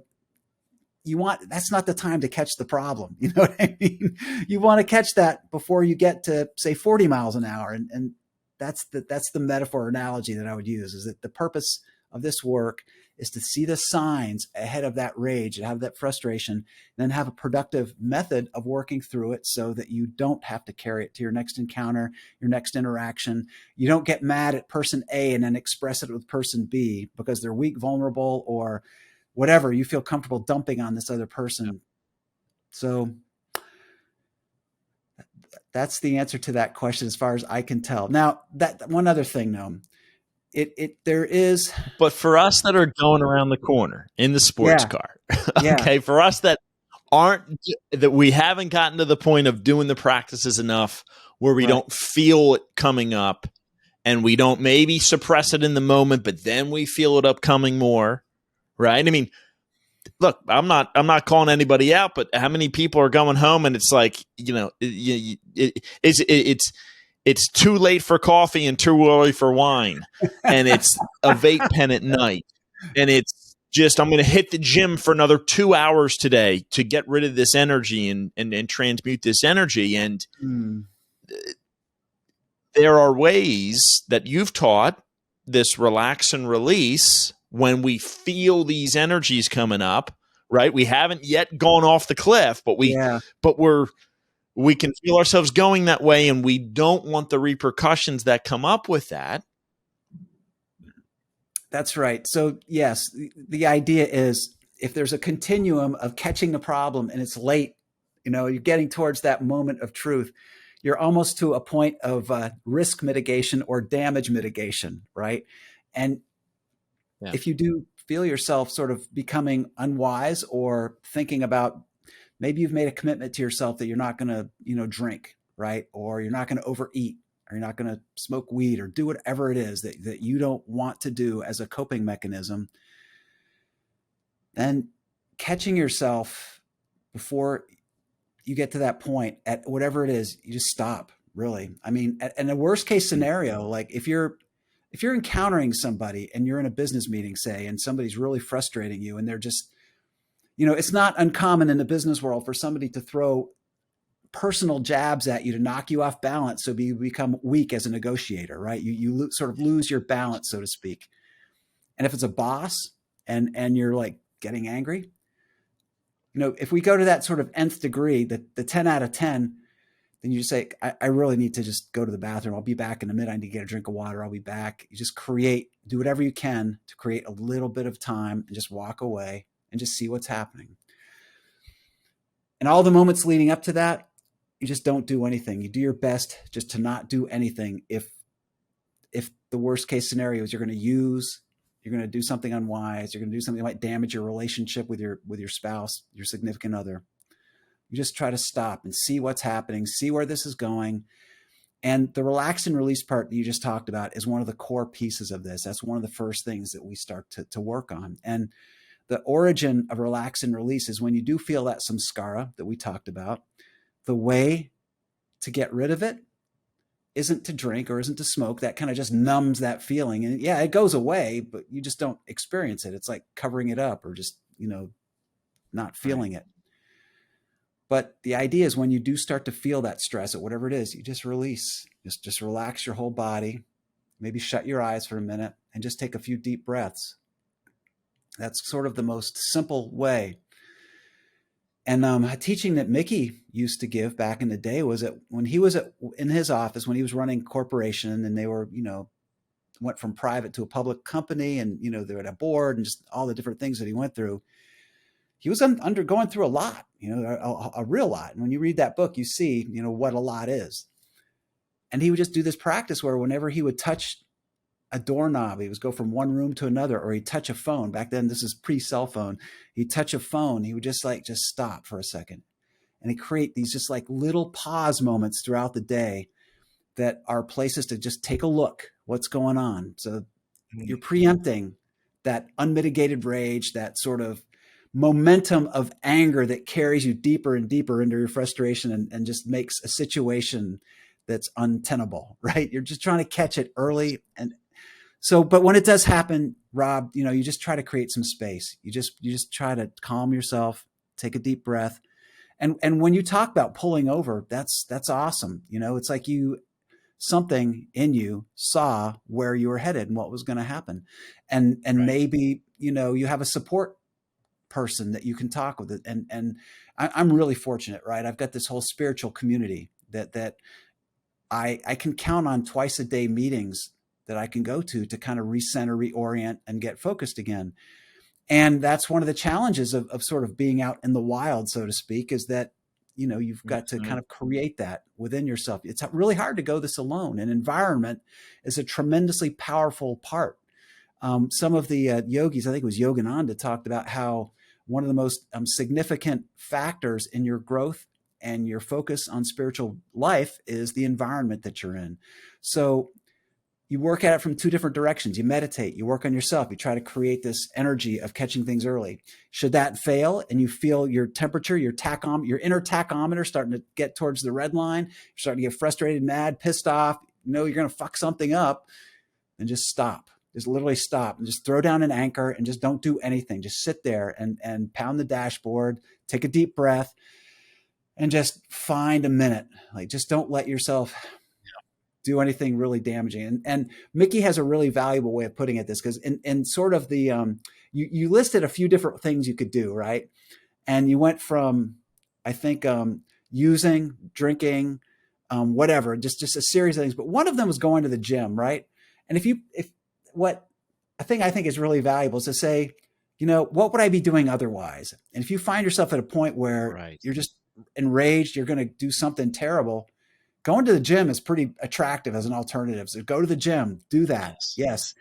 That's not the time to catch the problem. You know what I mean? You want to catch that before you get to, say, 40 miles an hour. And that's the metaphor analogy that I would use, is that the purpose of this work is to see the signs ahead of that rage and have that frustration, and then have a productive method of working through it so that you don't have to carry it to your next encounter, your next interaction. You don't get mad at person A and then express it with person B because they're weak, vulnerable, or whatever you feel comfortable dumping on this other person. So that's the answer to that question as far as I can tell. Now, that one other thing, though, there is. But for us that are going around the corner in the sports car, okay, for us that we haven't gotten to the point of doing the practices enough where we don't feel it coming up, and we don't maybe suppress it in the moment, but then we feel it upcoming more. Right. I mean, look, I'm not calling anybody out, but how many people are going home and it's like, it's too late for coffee and too early for wine. And it's a vape pen at night. And it's just, I'm going to hit the gym for another 2 hours today to get rid of this energy and transmute this energy. And there are ways that you've taught this relax and release when we feel these energies coming up, right? We haven't yet gone off the cliff, but we can feel ourselves going that way, and we don't want the repercussions that come up with that. That's right. So yes, the idea is if there's a continuum of catching the problem and it's late, you're getting towards that moment of truth, you're almost to a point of risk mitigation or damage mitigation, right? And if you do feel yourself sort of becoming unwise or thinking about, maybe you've made a commitment to yourself that you're not going to, drink, right? Or you're not going to overeat, or you're not going to smoke weed, or do whatever it is that you don't want to do as a coping mechanism, then catching yourself before you get to that point at whatever it is, you just stop, really. I mean, in a worst case scenario, like if you're encountering somebody and you're in a business meeting, say, and somebody's really frustrating you and they're just, it's not uncommon in the business world for somebody to throw personal jabs at you to knock you off balance. So you become weak as a negotiator, right? You sort of lose your balance, so to speak. And if it's a boss and you're like getting angry, if we go to that sort of nth degree, the 10 out of 10, then you just say, I really need to just go to the bathroom. I'll be back in a minute. I need to get a drink of water. I'll be back. You just do whatever you can to create a little bit of time and just walk away and just see what's happening. And all the moments leading up to that, you just don't do anything. You do your best just to not do anything. If the worst case scenario is you're going to do something unwise, you're going to do something that might damage your relationship with your spouse, your significant other, you just try to stop and see what's happening, see where this is going. And the relax and release part that you just talked about is one of the core pieces of this. That's one of the first things that we start to work on. And the origin of relax and release is when you do feel that samskara that we talked about, the way to get rid of it isn't to drink or isn't to smoke. That kind of just numbs that feeling. And yeah, it goes away, but you just don't experience it. It's like covering it up or just, not feeling it. But the idea is when you do start to feel that stress at whatever it is, you just release, just relax your whole body, maybe shut your eyes for a minute and just take a few deep breaths. That's sort of the most simple way. And a teaching that Mickey used to give back in the day was that when he was in his office, when he was running corporation and they were, went from private to a public company and, they were at a board and just all the different things that he went through, he was going through a lot, a real lot. And when you read that book, you see, what a lot is. And he would just do this practice where whenever he would touch a doorknob, he would go from one room to another, or he'd touch a phone. Back then, this is pre-cell phone. He'd touch a phone. He would just stop for a second. And he'd create these just like little pause moments throughout the day that are places to just take a look, what's going on. So you're preempting that unmitigated rage, that sort of momentum of anger that carries you deeper and deeper into your frustration and just makes a situation that's untenable, right? You're just trying to catch it early. And so, but when it does happen, Rob, you just try to create some space. You just try to calm yourself, take a deep breath. And when you talk about pulling over, that's awesome. It's like something in you saw where you were headed and what was going to happen. And right. Maybe, you have a support person that you can talk with it. And I'm really fortunate, right? I've got this whole spiritual community that I can count on twice a day meetings that I can go to kind of recenter, reorient, and get focused again. And that's one of the challenges of sort of being out in the wild, so to speak, is that, you've got to kind of create that within yourself. It's really hard to go this alone. And environment is a tremendously powerful part. Some of the yogis, I think it was Yogananda, talked about how one of the most significant factors in your growth and your focus on spiritual life is the environment that you're in. So you work at it from two different directions. You meditate, you work on yourself, you try to create this energy of catching things early. Should that fail and you feel your temperature, your inner tachometer starting to get towards the red line, you're starting to get frustrated, mad, pissed off, you're going to fuck something up, then just stop. Just literally stop and just throw down an anchor and just don't do anything. Just sit there and pound the dashboard, take a deep breath, and just find a minute. Like, just don't let yourself do anything really damaging. And Mickey has a really valuable way of putting it this, because in sort of the, you listed a few different things you could do, right? And you went from, I think, using, drinking, whatever, just a series of things. But one of them was going to the gym, right? And what I think is really valuable is to say, what would I be doing otherwise? And if you find yourself at a point where you're just enraged, you're going to do something terrible, going to the gym is pretty attractive as an alternative. So go to the gym, do that. Yes.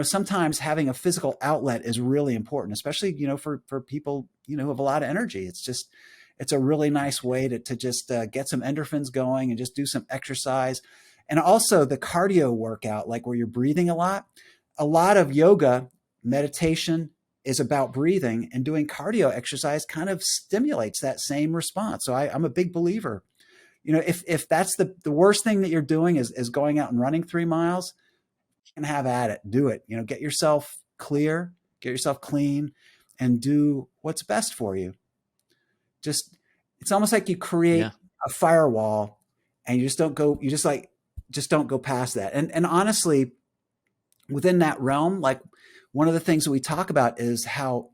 Sometimes having a physical outlet is really important, especially, for people, who have a lot of energy. It's a really nice way to just get some endorphins going and just do some exercise. And also the cardio workout, like where you're breathing a lot of yoga, meditation is about breathing, and doing cardio exercise kind of stimulates that same response. So I'm a big believer. If that's the worst thing that you're doing is going out and running 3 miles, and have at it, do it. Get yourself clear, get yourself clean, and do what's best for you. It's almost like you create a firewall, and you just don't go past that. And honestly, within that realm, like, one of the things that we talk about is how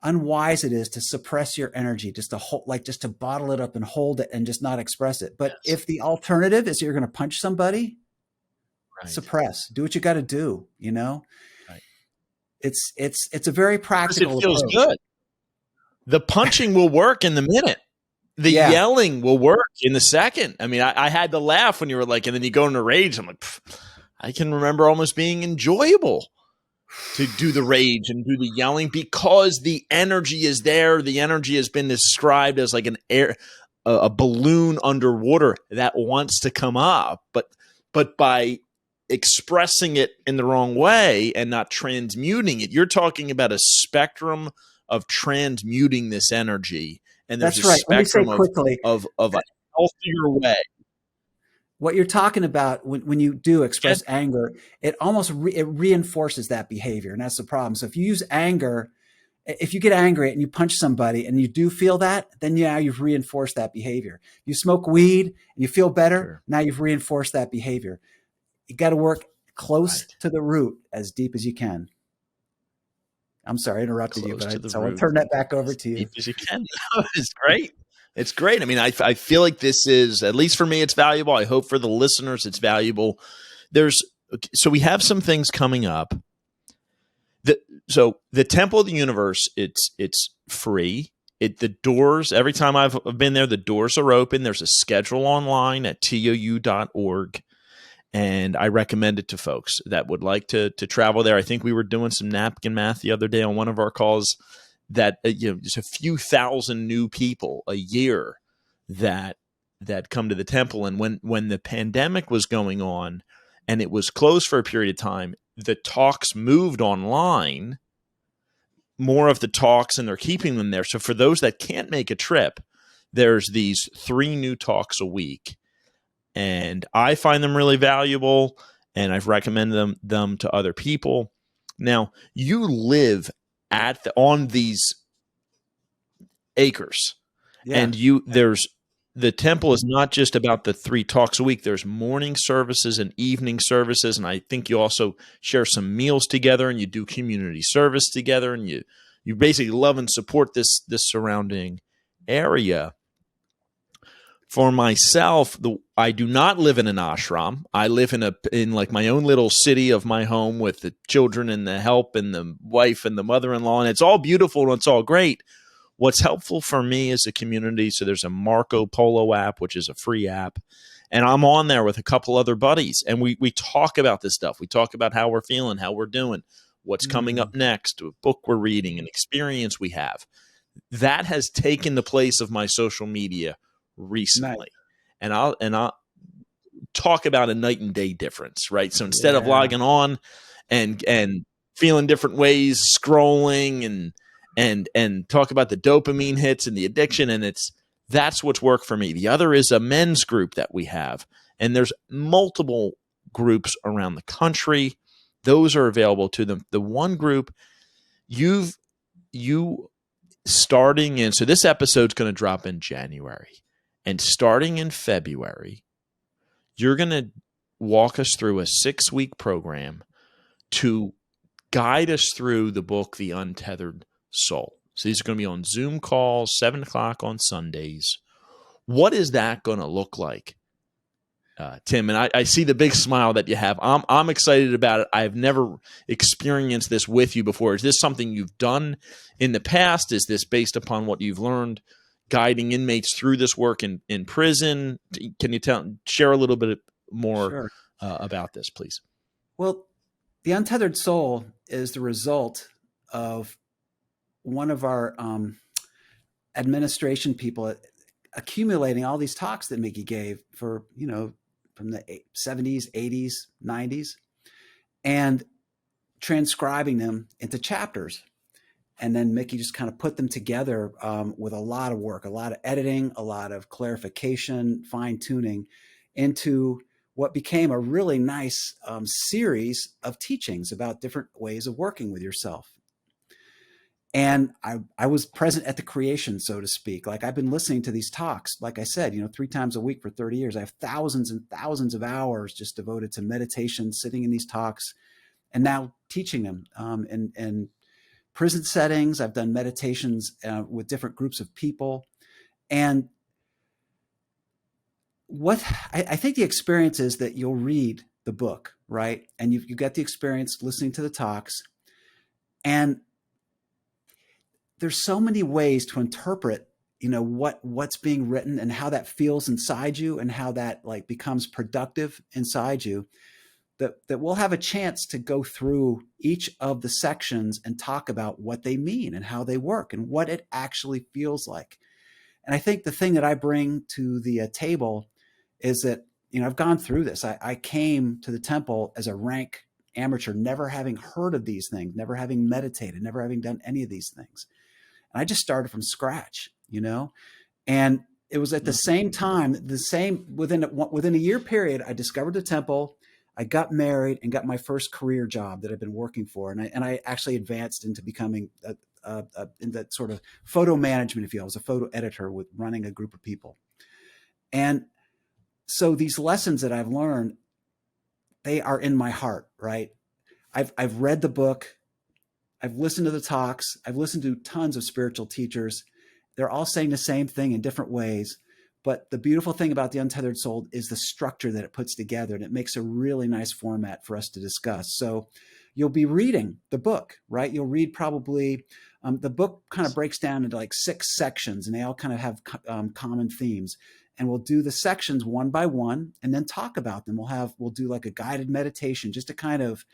unwise it is to suppress your energy, just to bottle it up and hold it and just not express it. But if the alternative is you're going to punch somebody, suppress, do what you got to do. Right. It's a very practical approach. It feels good. The punching will work in the minute. The yelling will work in the second. I mean, I had to laugh when you were like, and then you go into rage. I'm like, I can remember almost being enjoyable to do the rage and do the yelling, because the energy is there. The energy has been described as like a balloon underwater that wants to come up, but by expressing it in the wrong way and not transmuting it, you're talking about a spectrum of transmuting this energy. And there's a spectrum of a healthier way. What you're talking about when you do express anger, it almost it reinforces that behavior. And that's the problem. So if you use anger, if you get angry and you punch somebody and you do feel that, then you've reinforced that behavior. You smoke weed and you feel better. Sure. Now you've reinforced that behavior. You got to work close to the root, as deep as you can. I'm sorry, I interrupted you, but I'll turn that back over to you. As deep as you can. It's great. It's great. I mean, I feel like this is, at least for me, it's valuable. I hope for the listeners it's valuable. So we have some things coming up. So the Temple of the Universe, it's free. The doors, every time I've been there, the doors are open. There's a schedule online at tou.org. And I recommend it to folks that would like to travel there. I think we were doing some napkin math the other day on one of our calls that just a few thousand new people a year that come to the temple. And when the pandemic was going on and it was closed for a period of time, the talks moved online, more of the talks, and they're keeping them there. So for those that can't make a trip, there's these 3 new talks a week. And I find them really valuable, and I've recommended them to other people. Now, you live on these acres, and the temple is not just about the 3 talks a week. There's morning services and evening services, and I think you also share some meals together, and you do community service together, and you basically love and support this surrounding area. For myself, I do not live in an ashram. I live in like my own little city of my home with the children and the help and the wife and the mother-in-law, and it's all beautiful and it's all great. What's helpful for me is a community. So there's a Marco Polo app, which is a free app, and I'm on there with a couple other buddies, and we talk about this stuff. We talk about how we're feeling, how we're doing, what's coming up next, a book we're reading, an experience we have. That has taken the place of my social media recently. Nice. And I'll talk about a night and day difference, right? So instead of logging on and feeling different ways, scrolling and talk about the dopamine hits and the addiction, and that's what's worked for me. The other is a men's group that we have, and there's multiple groups around the country. Those are available to them. The one group you starting in, so this episode's going to drop in January. And starting in February, you're going to walk us through a 6-week program to guide us through the book, The Untethered Soul. So these are going to be on Zoom calls, 7 o'clock on Sundays. What is that going to look like, Tim? And I see the big smile that you have. I'm excited about it. I've never experienced this with you before. Is this something you've done in the past? Is this based upon what you've learned guiding inmates through this work in prison? Can you share a little bit more about this, please? Well, The Untethered Soul is the result of one of our administration people accumulating all these talks that Mickey gave for, from the 70s, 80s, 90s, and transcribing them into chapters. And then Mickey just kind of put them together with a lot of work, a lot of editing, a lot of clarification, fine tuning into what became a really nice series of teachings about different ways of working with yourself. And I was present at the creation, so to speak. Like, I've been listening to these talks, like I said, 3 times a week for 30 years. I have thousands and thousands of hours just devoted to meditation, sitting in these talks, and now teaching them in prison settings. I've done meditations with different groups of people. And what I think the experience is that you'll read the book, right? And you get the experience listening to the talks. And there's so many ways to interpret, what's being written and how that feels inside you and how that like becomes productive inside you, that we'll have a chance to go through each of the sections and talk about what they mean and how they work and what it actually feels like. And I think the thing that I bring to the table is that, I've gone through this. I came to the temple as a rank amateur, never having heard of these things, never having meditated, never having done any of these things. And I just started from scratch, and it was at the same time, within a year period, I discovered the temple. I got married and got my first career job that I've been working for. And I actually advanced into becoming in that sort of photo management, if you will. I was a photo editor with running a group of people. And so these lessons that I've learned, they are in my heart, right? I've read the book. I've listened to the talks. I've listened to tons of spiritual teachers. They're all saying the same thing in different ways. But the beautiful thing about the Untethered Soul is the structure that it puts together, and it makes a really nice format for us to discuss. So you'll be reading the book, right? You'll read probably, the book kind of breaks down into like 6 sections, and they all kind of have common themes. And we'll do the sections one by one and then talk about them. We'll do like a guided meditation just to kind of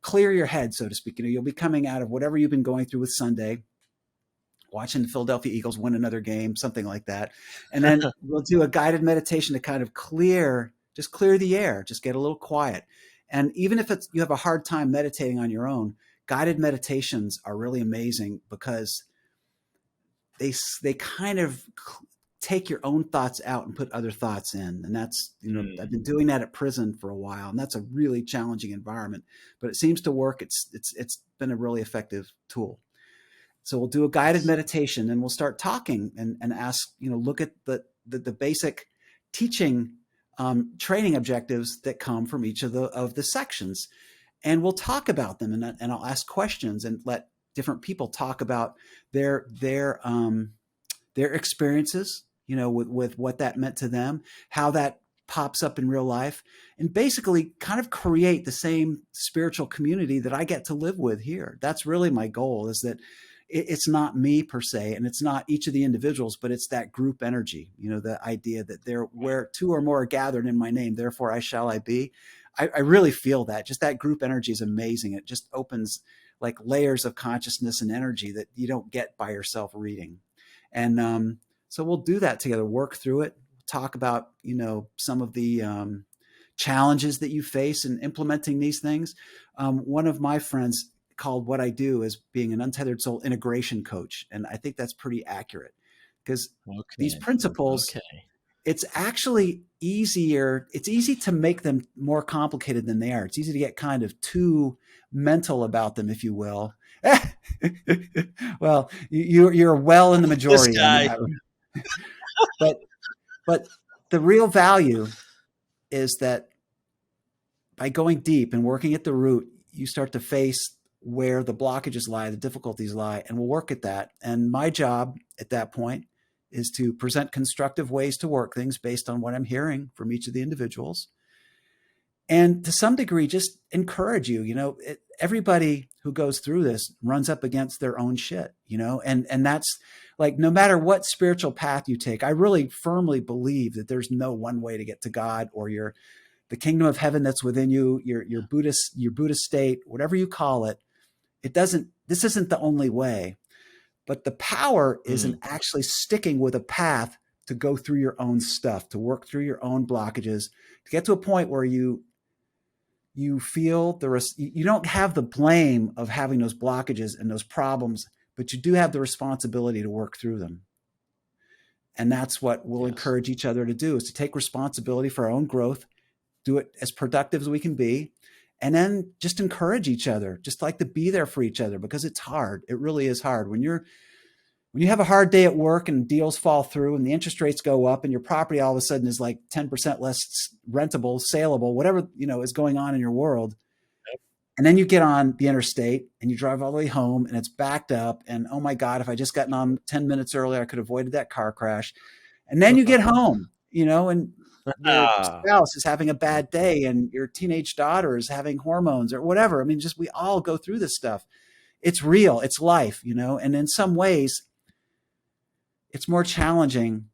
clear your head, so to speak. You'll be coming out of whatever you've been going through with Sunday, watching the Philadelphia Eagles win another game, something like that. And then we'll do a guided meditation to kind of clear the air, just get a little quiet. And even if you have a hard time meditating on your own, guided meditations are really amazing because they kind of take your own thoughts out and put other thoughts in. And that's, I've been doing that at prison for a while, and that's a really challenging environment, but it seems to work. It's been a really effective tool. So we'll do a guided meditation, and we'll start talking and ask, look at the basic teaching training objectives that come from each of the sections. And we'll talk about them, and I'll ask questions and let different people talk about their experiences, with what that meant to them, how that pops up in real life, and basically kind of create the same spiritual community that I get to live with here. That's really my goal, is that it's not me per se, and it's not each of the individuals, but it's that group energy, the idea that where 2 or more are gathered in my name, therefore I be. I really feel that just that group energy is amazing. It just opens like layers of consciousness and energy that you don't get by yourself reading. And so we'll do that together, work through it, talk about, some of the challenges that you face in implementing these things. One of my friends called what I do as being an Untethered Soul integration coach. And I think that's pretty accurate, because these principles, it's actually easier. It's easy to make them more complicated than they are. It's easy to get kind of too mental about them, if you will. Well, you're well in the majority. This guy. But the real value is that by going deep and working at the root, you start to face where the blockages lie, the difficulties lie, and we'll work at that. And my job at that point is to present constructive ways to work things based on what I'm hearing from each of the individuals. And to some degree, just encourage you, everybody who goes through this runs up against their own shit, and that's like, no matter what spiritual path you take, I really firmly believe that there's no one way to get to God or the kingdom of heaven that's within you, your Buddhist state, whatever you call it. This isn't the only way, but the power is in actually sticking with a path to go through your own stuff, to work through your own blockages, to get to a point where you you feel you don't have the blame of having those blockages and those problems, but you do have the responsibility to work through them. And that's what we'll encourage each other to do, is to take responsibility for our own growth, do it as productive as we can be, and then just encourage each other, just like to be there for each other, because it's hard. It really is hard. When you have a hard day at work and deals fall through and the interest rates go up and your property all of a sudden is like 10% less rentable, saleable, whatever, is going on in your world. And then you get on the interstate and you drive all the way home and it's backed up. And oh my God, if I just gotten on 10 minutes earlier, I could have avoided that car crash. And then you get home, and your spouse is having a bad day and your teenage daughter is having hormones or whatever. I mean, we all go through this stuff. It's real. It's life, and in some ways it's more challenging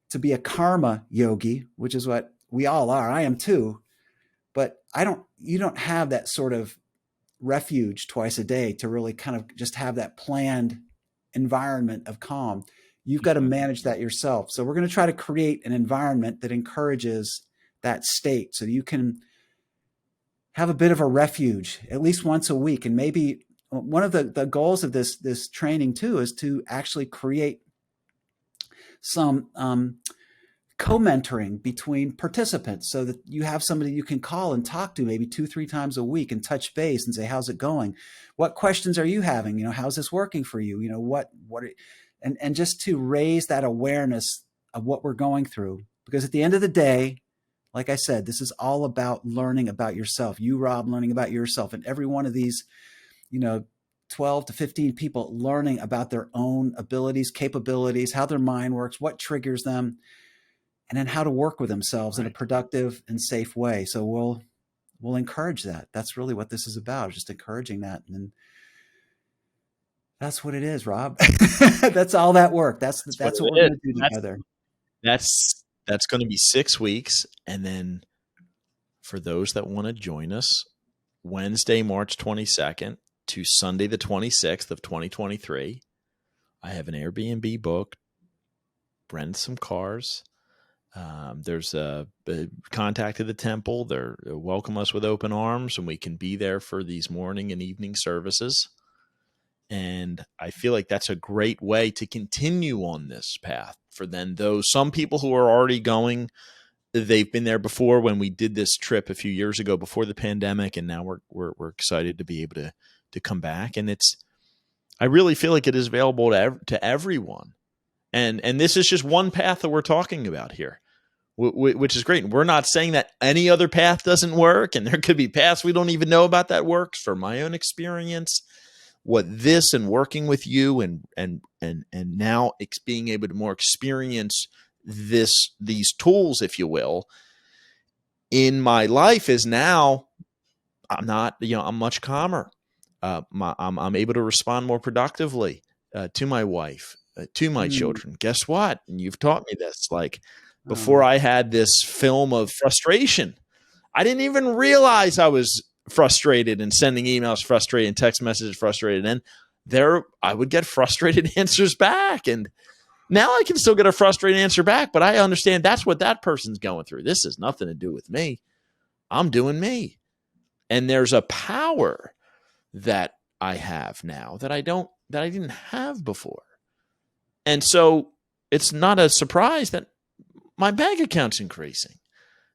to be a karma yogi, which is what we all are. I am too. But you don't have that sort of refuge twice a day to really kind of just have that planned environment of calm. You've got to manage that yourself. So we're going to try to create an environment that encourages that state so you can have a bit of a refuge at least once a week. And maybe one of the goals of this training too is to actually create some co-mentoring between participants so that you have somebody you can call and talk to maybe 2-3 times a week and touch base and say, how's it going? What questions are you having? How's this working for you? And just to raise that awareness of what we're going through. Because at the end of the day, like I said, this is all about learning about yourself. You, Rob, learning about yourself, and every one of these, 12 to 15 people learning about their own abilities, capabilities, how their mind works, what triggers them, and then how to work with themselves in a productive and safe way. So we'll encourage that. That's really what this is about, just encouraging that. And that's what it is, Rob. That's all that work. That's what we're going to do together. That's going to be 6 weeks. And then for those that want to join us, Wednesday, March 22nd to Sunday, the 26th of 2023, I have an Airbnb booked, rent some cars. There's a contact at the temple. They're welcome us with open arms, and we can be there for these morning and evening services. And I feel like that's a great way to continue on this path for then some people who are already going. They've been there before when we did this trip a few years ago before the pandemic, and now we're excited to be able to come back. And I really feel like it is available to everyone. And this is just one path that we're talking about here, which is great. And we're not saying that any other path doesn't work, and there could be paths we don't even know about that works. From my own experience, what this and working with you and now being able to more experience these tools, if you will, in my life is now I'm much calmer. I'm able to respond more productively to my wife, to my children. Guess what? And you've taught me this. Like before, I had this film of frustration. I didn't even realize I was frustrated and sending emails frustrated and text messages frustrated. And there I would get frustrated answers back. And now I can still get a frustrated answer back, but I understand that's what that person's going through. This has nothing to do with me. I'm doing me. And there's a power that I have now that I didn't have before. And so it's not a surprise that my bank account's increasing.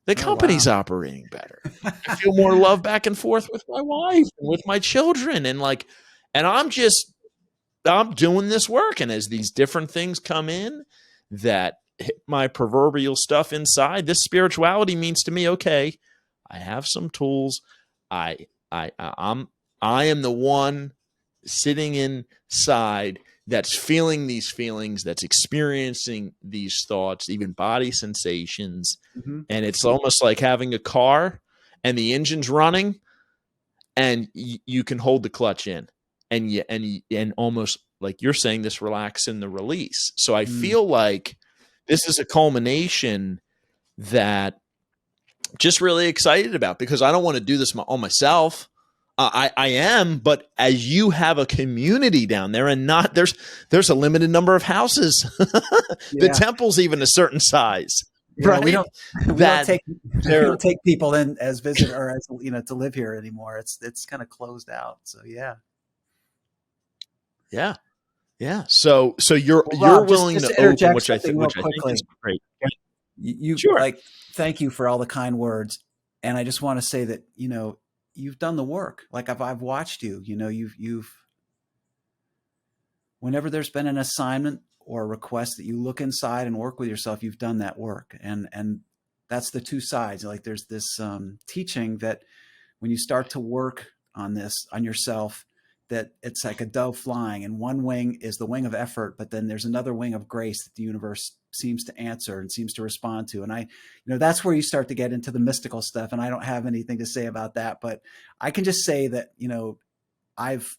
The company's operating better. I feel more love back and forth with my wife and with my children. And I'm doing this work. And as these different things come in that hit my proverbial stuff inside, this spirituality means to me, okay, I have some tools. I am the one sitting inside that's feeling these feelings, that's experiencing these thoughts, even body sensations. Mm-hmm. And it's almost like having a car and the engine's running and you can hold the clutch in and almost like you're saying, this relax and the release. So I feel like this is a culmination that just really excited about, because I don't want to do this on myself. I am, but as you have a community down there and there's a limited number of houses. The temple's even a certain size. Right. We don't take We don't take people in as visitor or as, to live here anymore. It's kind of closed out. So yeah. Yeah. So you're Rob, willing just to to open, interject which I something real think is quickly. great. You Sure. thank you for all the kind words. And I just want to say that, you've done the work. Like I've watched you, you've whenever there's been an assignment or a request that you look inside and work with yourself, you've done that work. And that's the two sides. Like there's this teaching that when you start to work on this, on yourself, that it's like a dove flying, and one wing is the wing of effort, but then there's another wing of grace that the universe seems to answer and seems to respond to. And that's where you start to get into the mystical stuff. And I don't have anything to say about that, but I can just say that, I've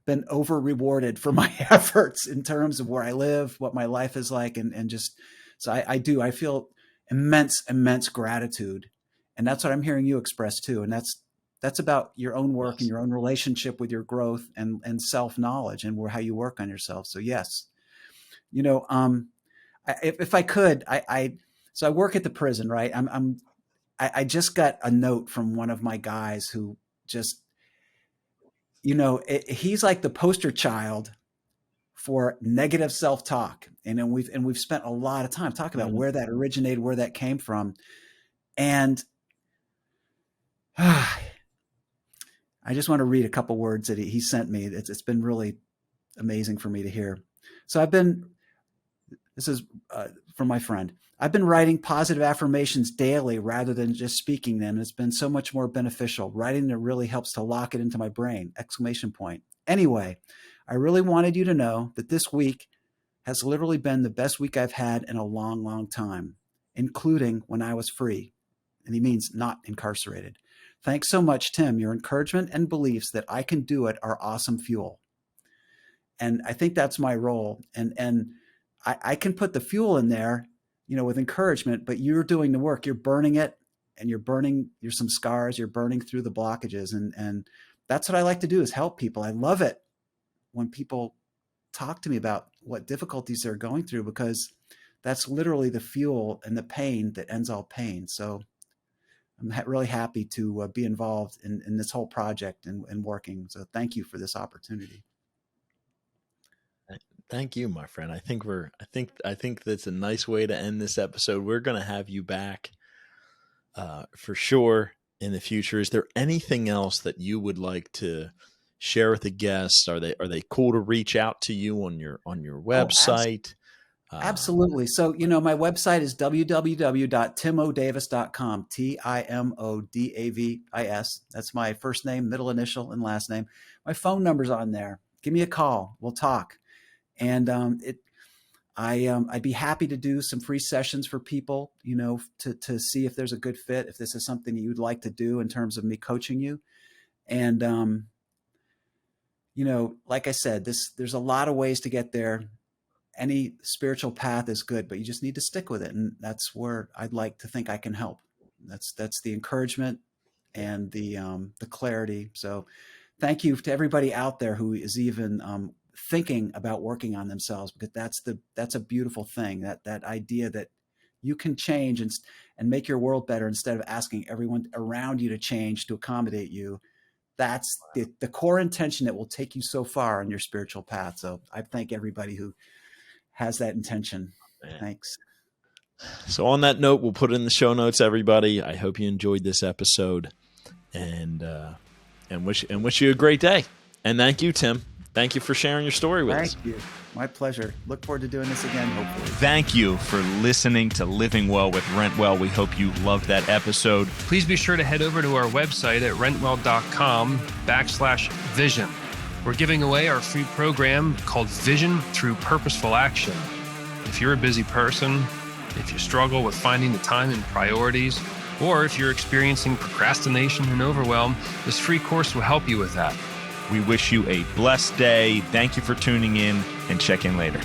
been over rewarded for my efforts in terms of where I live, what my life is like. And just, so I feel immense gratitude. And that's what I'm hearing you express too. And that's about your own work and your own relationship with your growth and self-knowledge and how you work on yourself. So yes, if I could, so I work at the prison, right? I just got a note from one of my guys who just, he's like the poster child for negative self-talk. And we've spent a lot of time talking about where that originated, where that came from. And I just want to read a couple words that he sent me. It's been really amazing for me to hear. So this is from my friend. I've been writing positive affirmations daily rather than just speaking them. It's been so much more beneficial. Writing them really helps to lock it into my brain! ! Anyway, I really wanted you to know that this week has literally been the best week I've had in a long, long time, including when I was free. And he means not incarcerated. Thanks so much, Tim. Your encouragement and beliefs that I can do it are awesome fuel. And I think that's my role. And I can put the fuel in there, with encouragement, but you're doing the work. You're burning it, and you're some scars. You're burning through the blockages. And that's what I like to do, is help people. I love it when people talk to me about what difficulties they're going through, because that's literally the fuel and the pain that ends all pain. So I'm really happy to be involved in this whole project and working. So thank you for this opportunity. Thank you, my friend. I think that's a nice way to end this episode. We're going to have you back for sure in the future. Is there anything else that you would like to share with the guests? Are they cool to reach out to you on your website? Absolutely. So, my website is www.timodavis.com, TIMODAVIS. That's my first name, middle initial, and last name. My phone number's on there. Give me a call. We'll talk. And I'd be happy to do some free sessions for people, to see if there's a good fit, if this is something that you'd like to do in terms of me coaching you. And, like I said, there's a lot of ways to get there. Any spiritual path is good, but you just need to stick with it. And that's where I'd like to think I can help. That's the encouragement and the clarity. So thank you to everybody out there who is even thinking about working on themselves, because that's a beautiful thing. That idea that you can change and make your world better instead of asking everyone around you to change to accommodate you. That's the core intention that will take you so far on your spiritual path. So I thank everybody who has that intention. Thanks. So on that note, we'll put it in the show notes, everybody. I hope you enjoyed this episode, and wish you a great day. And thank you, Tim. Thank you for sharing your story with us. Thank you. My pleasure. Look forward to doing this again, hopefully. Thank you for listening to Living Well with Rentwell. We hope you loved that episode. Please be sure to head over to our website at rentwell.com/vision. We're giving away our free program called Vision Through Purposeful Action. If you're a busy person, if you struggle with finding the time and priorities, or if you're experiencing procrastination and overwhelm, this free course will help you with that. We wish you a blessed day. Thank you for tuning in, and check in later.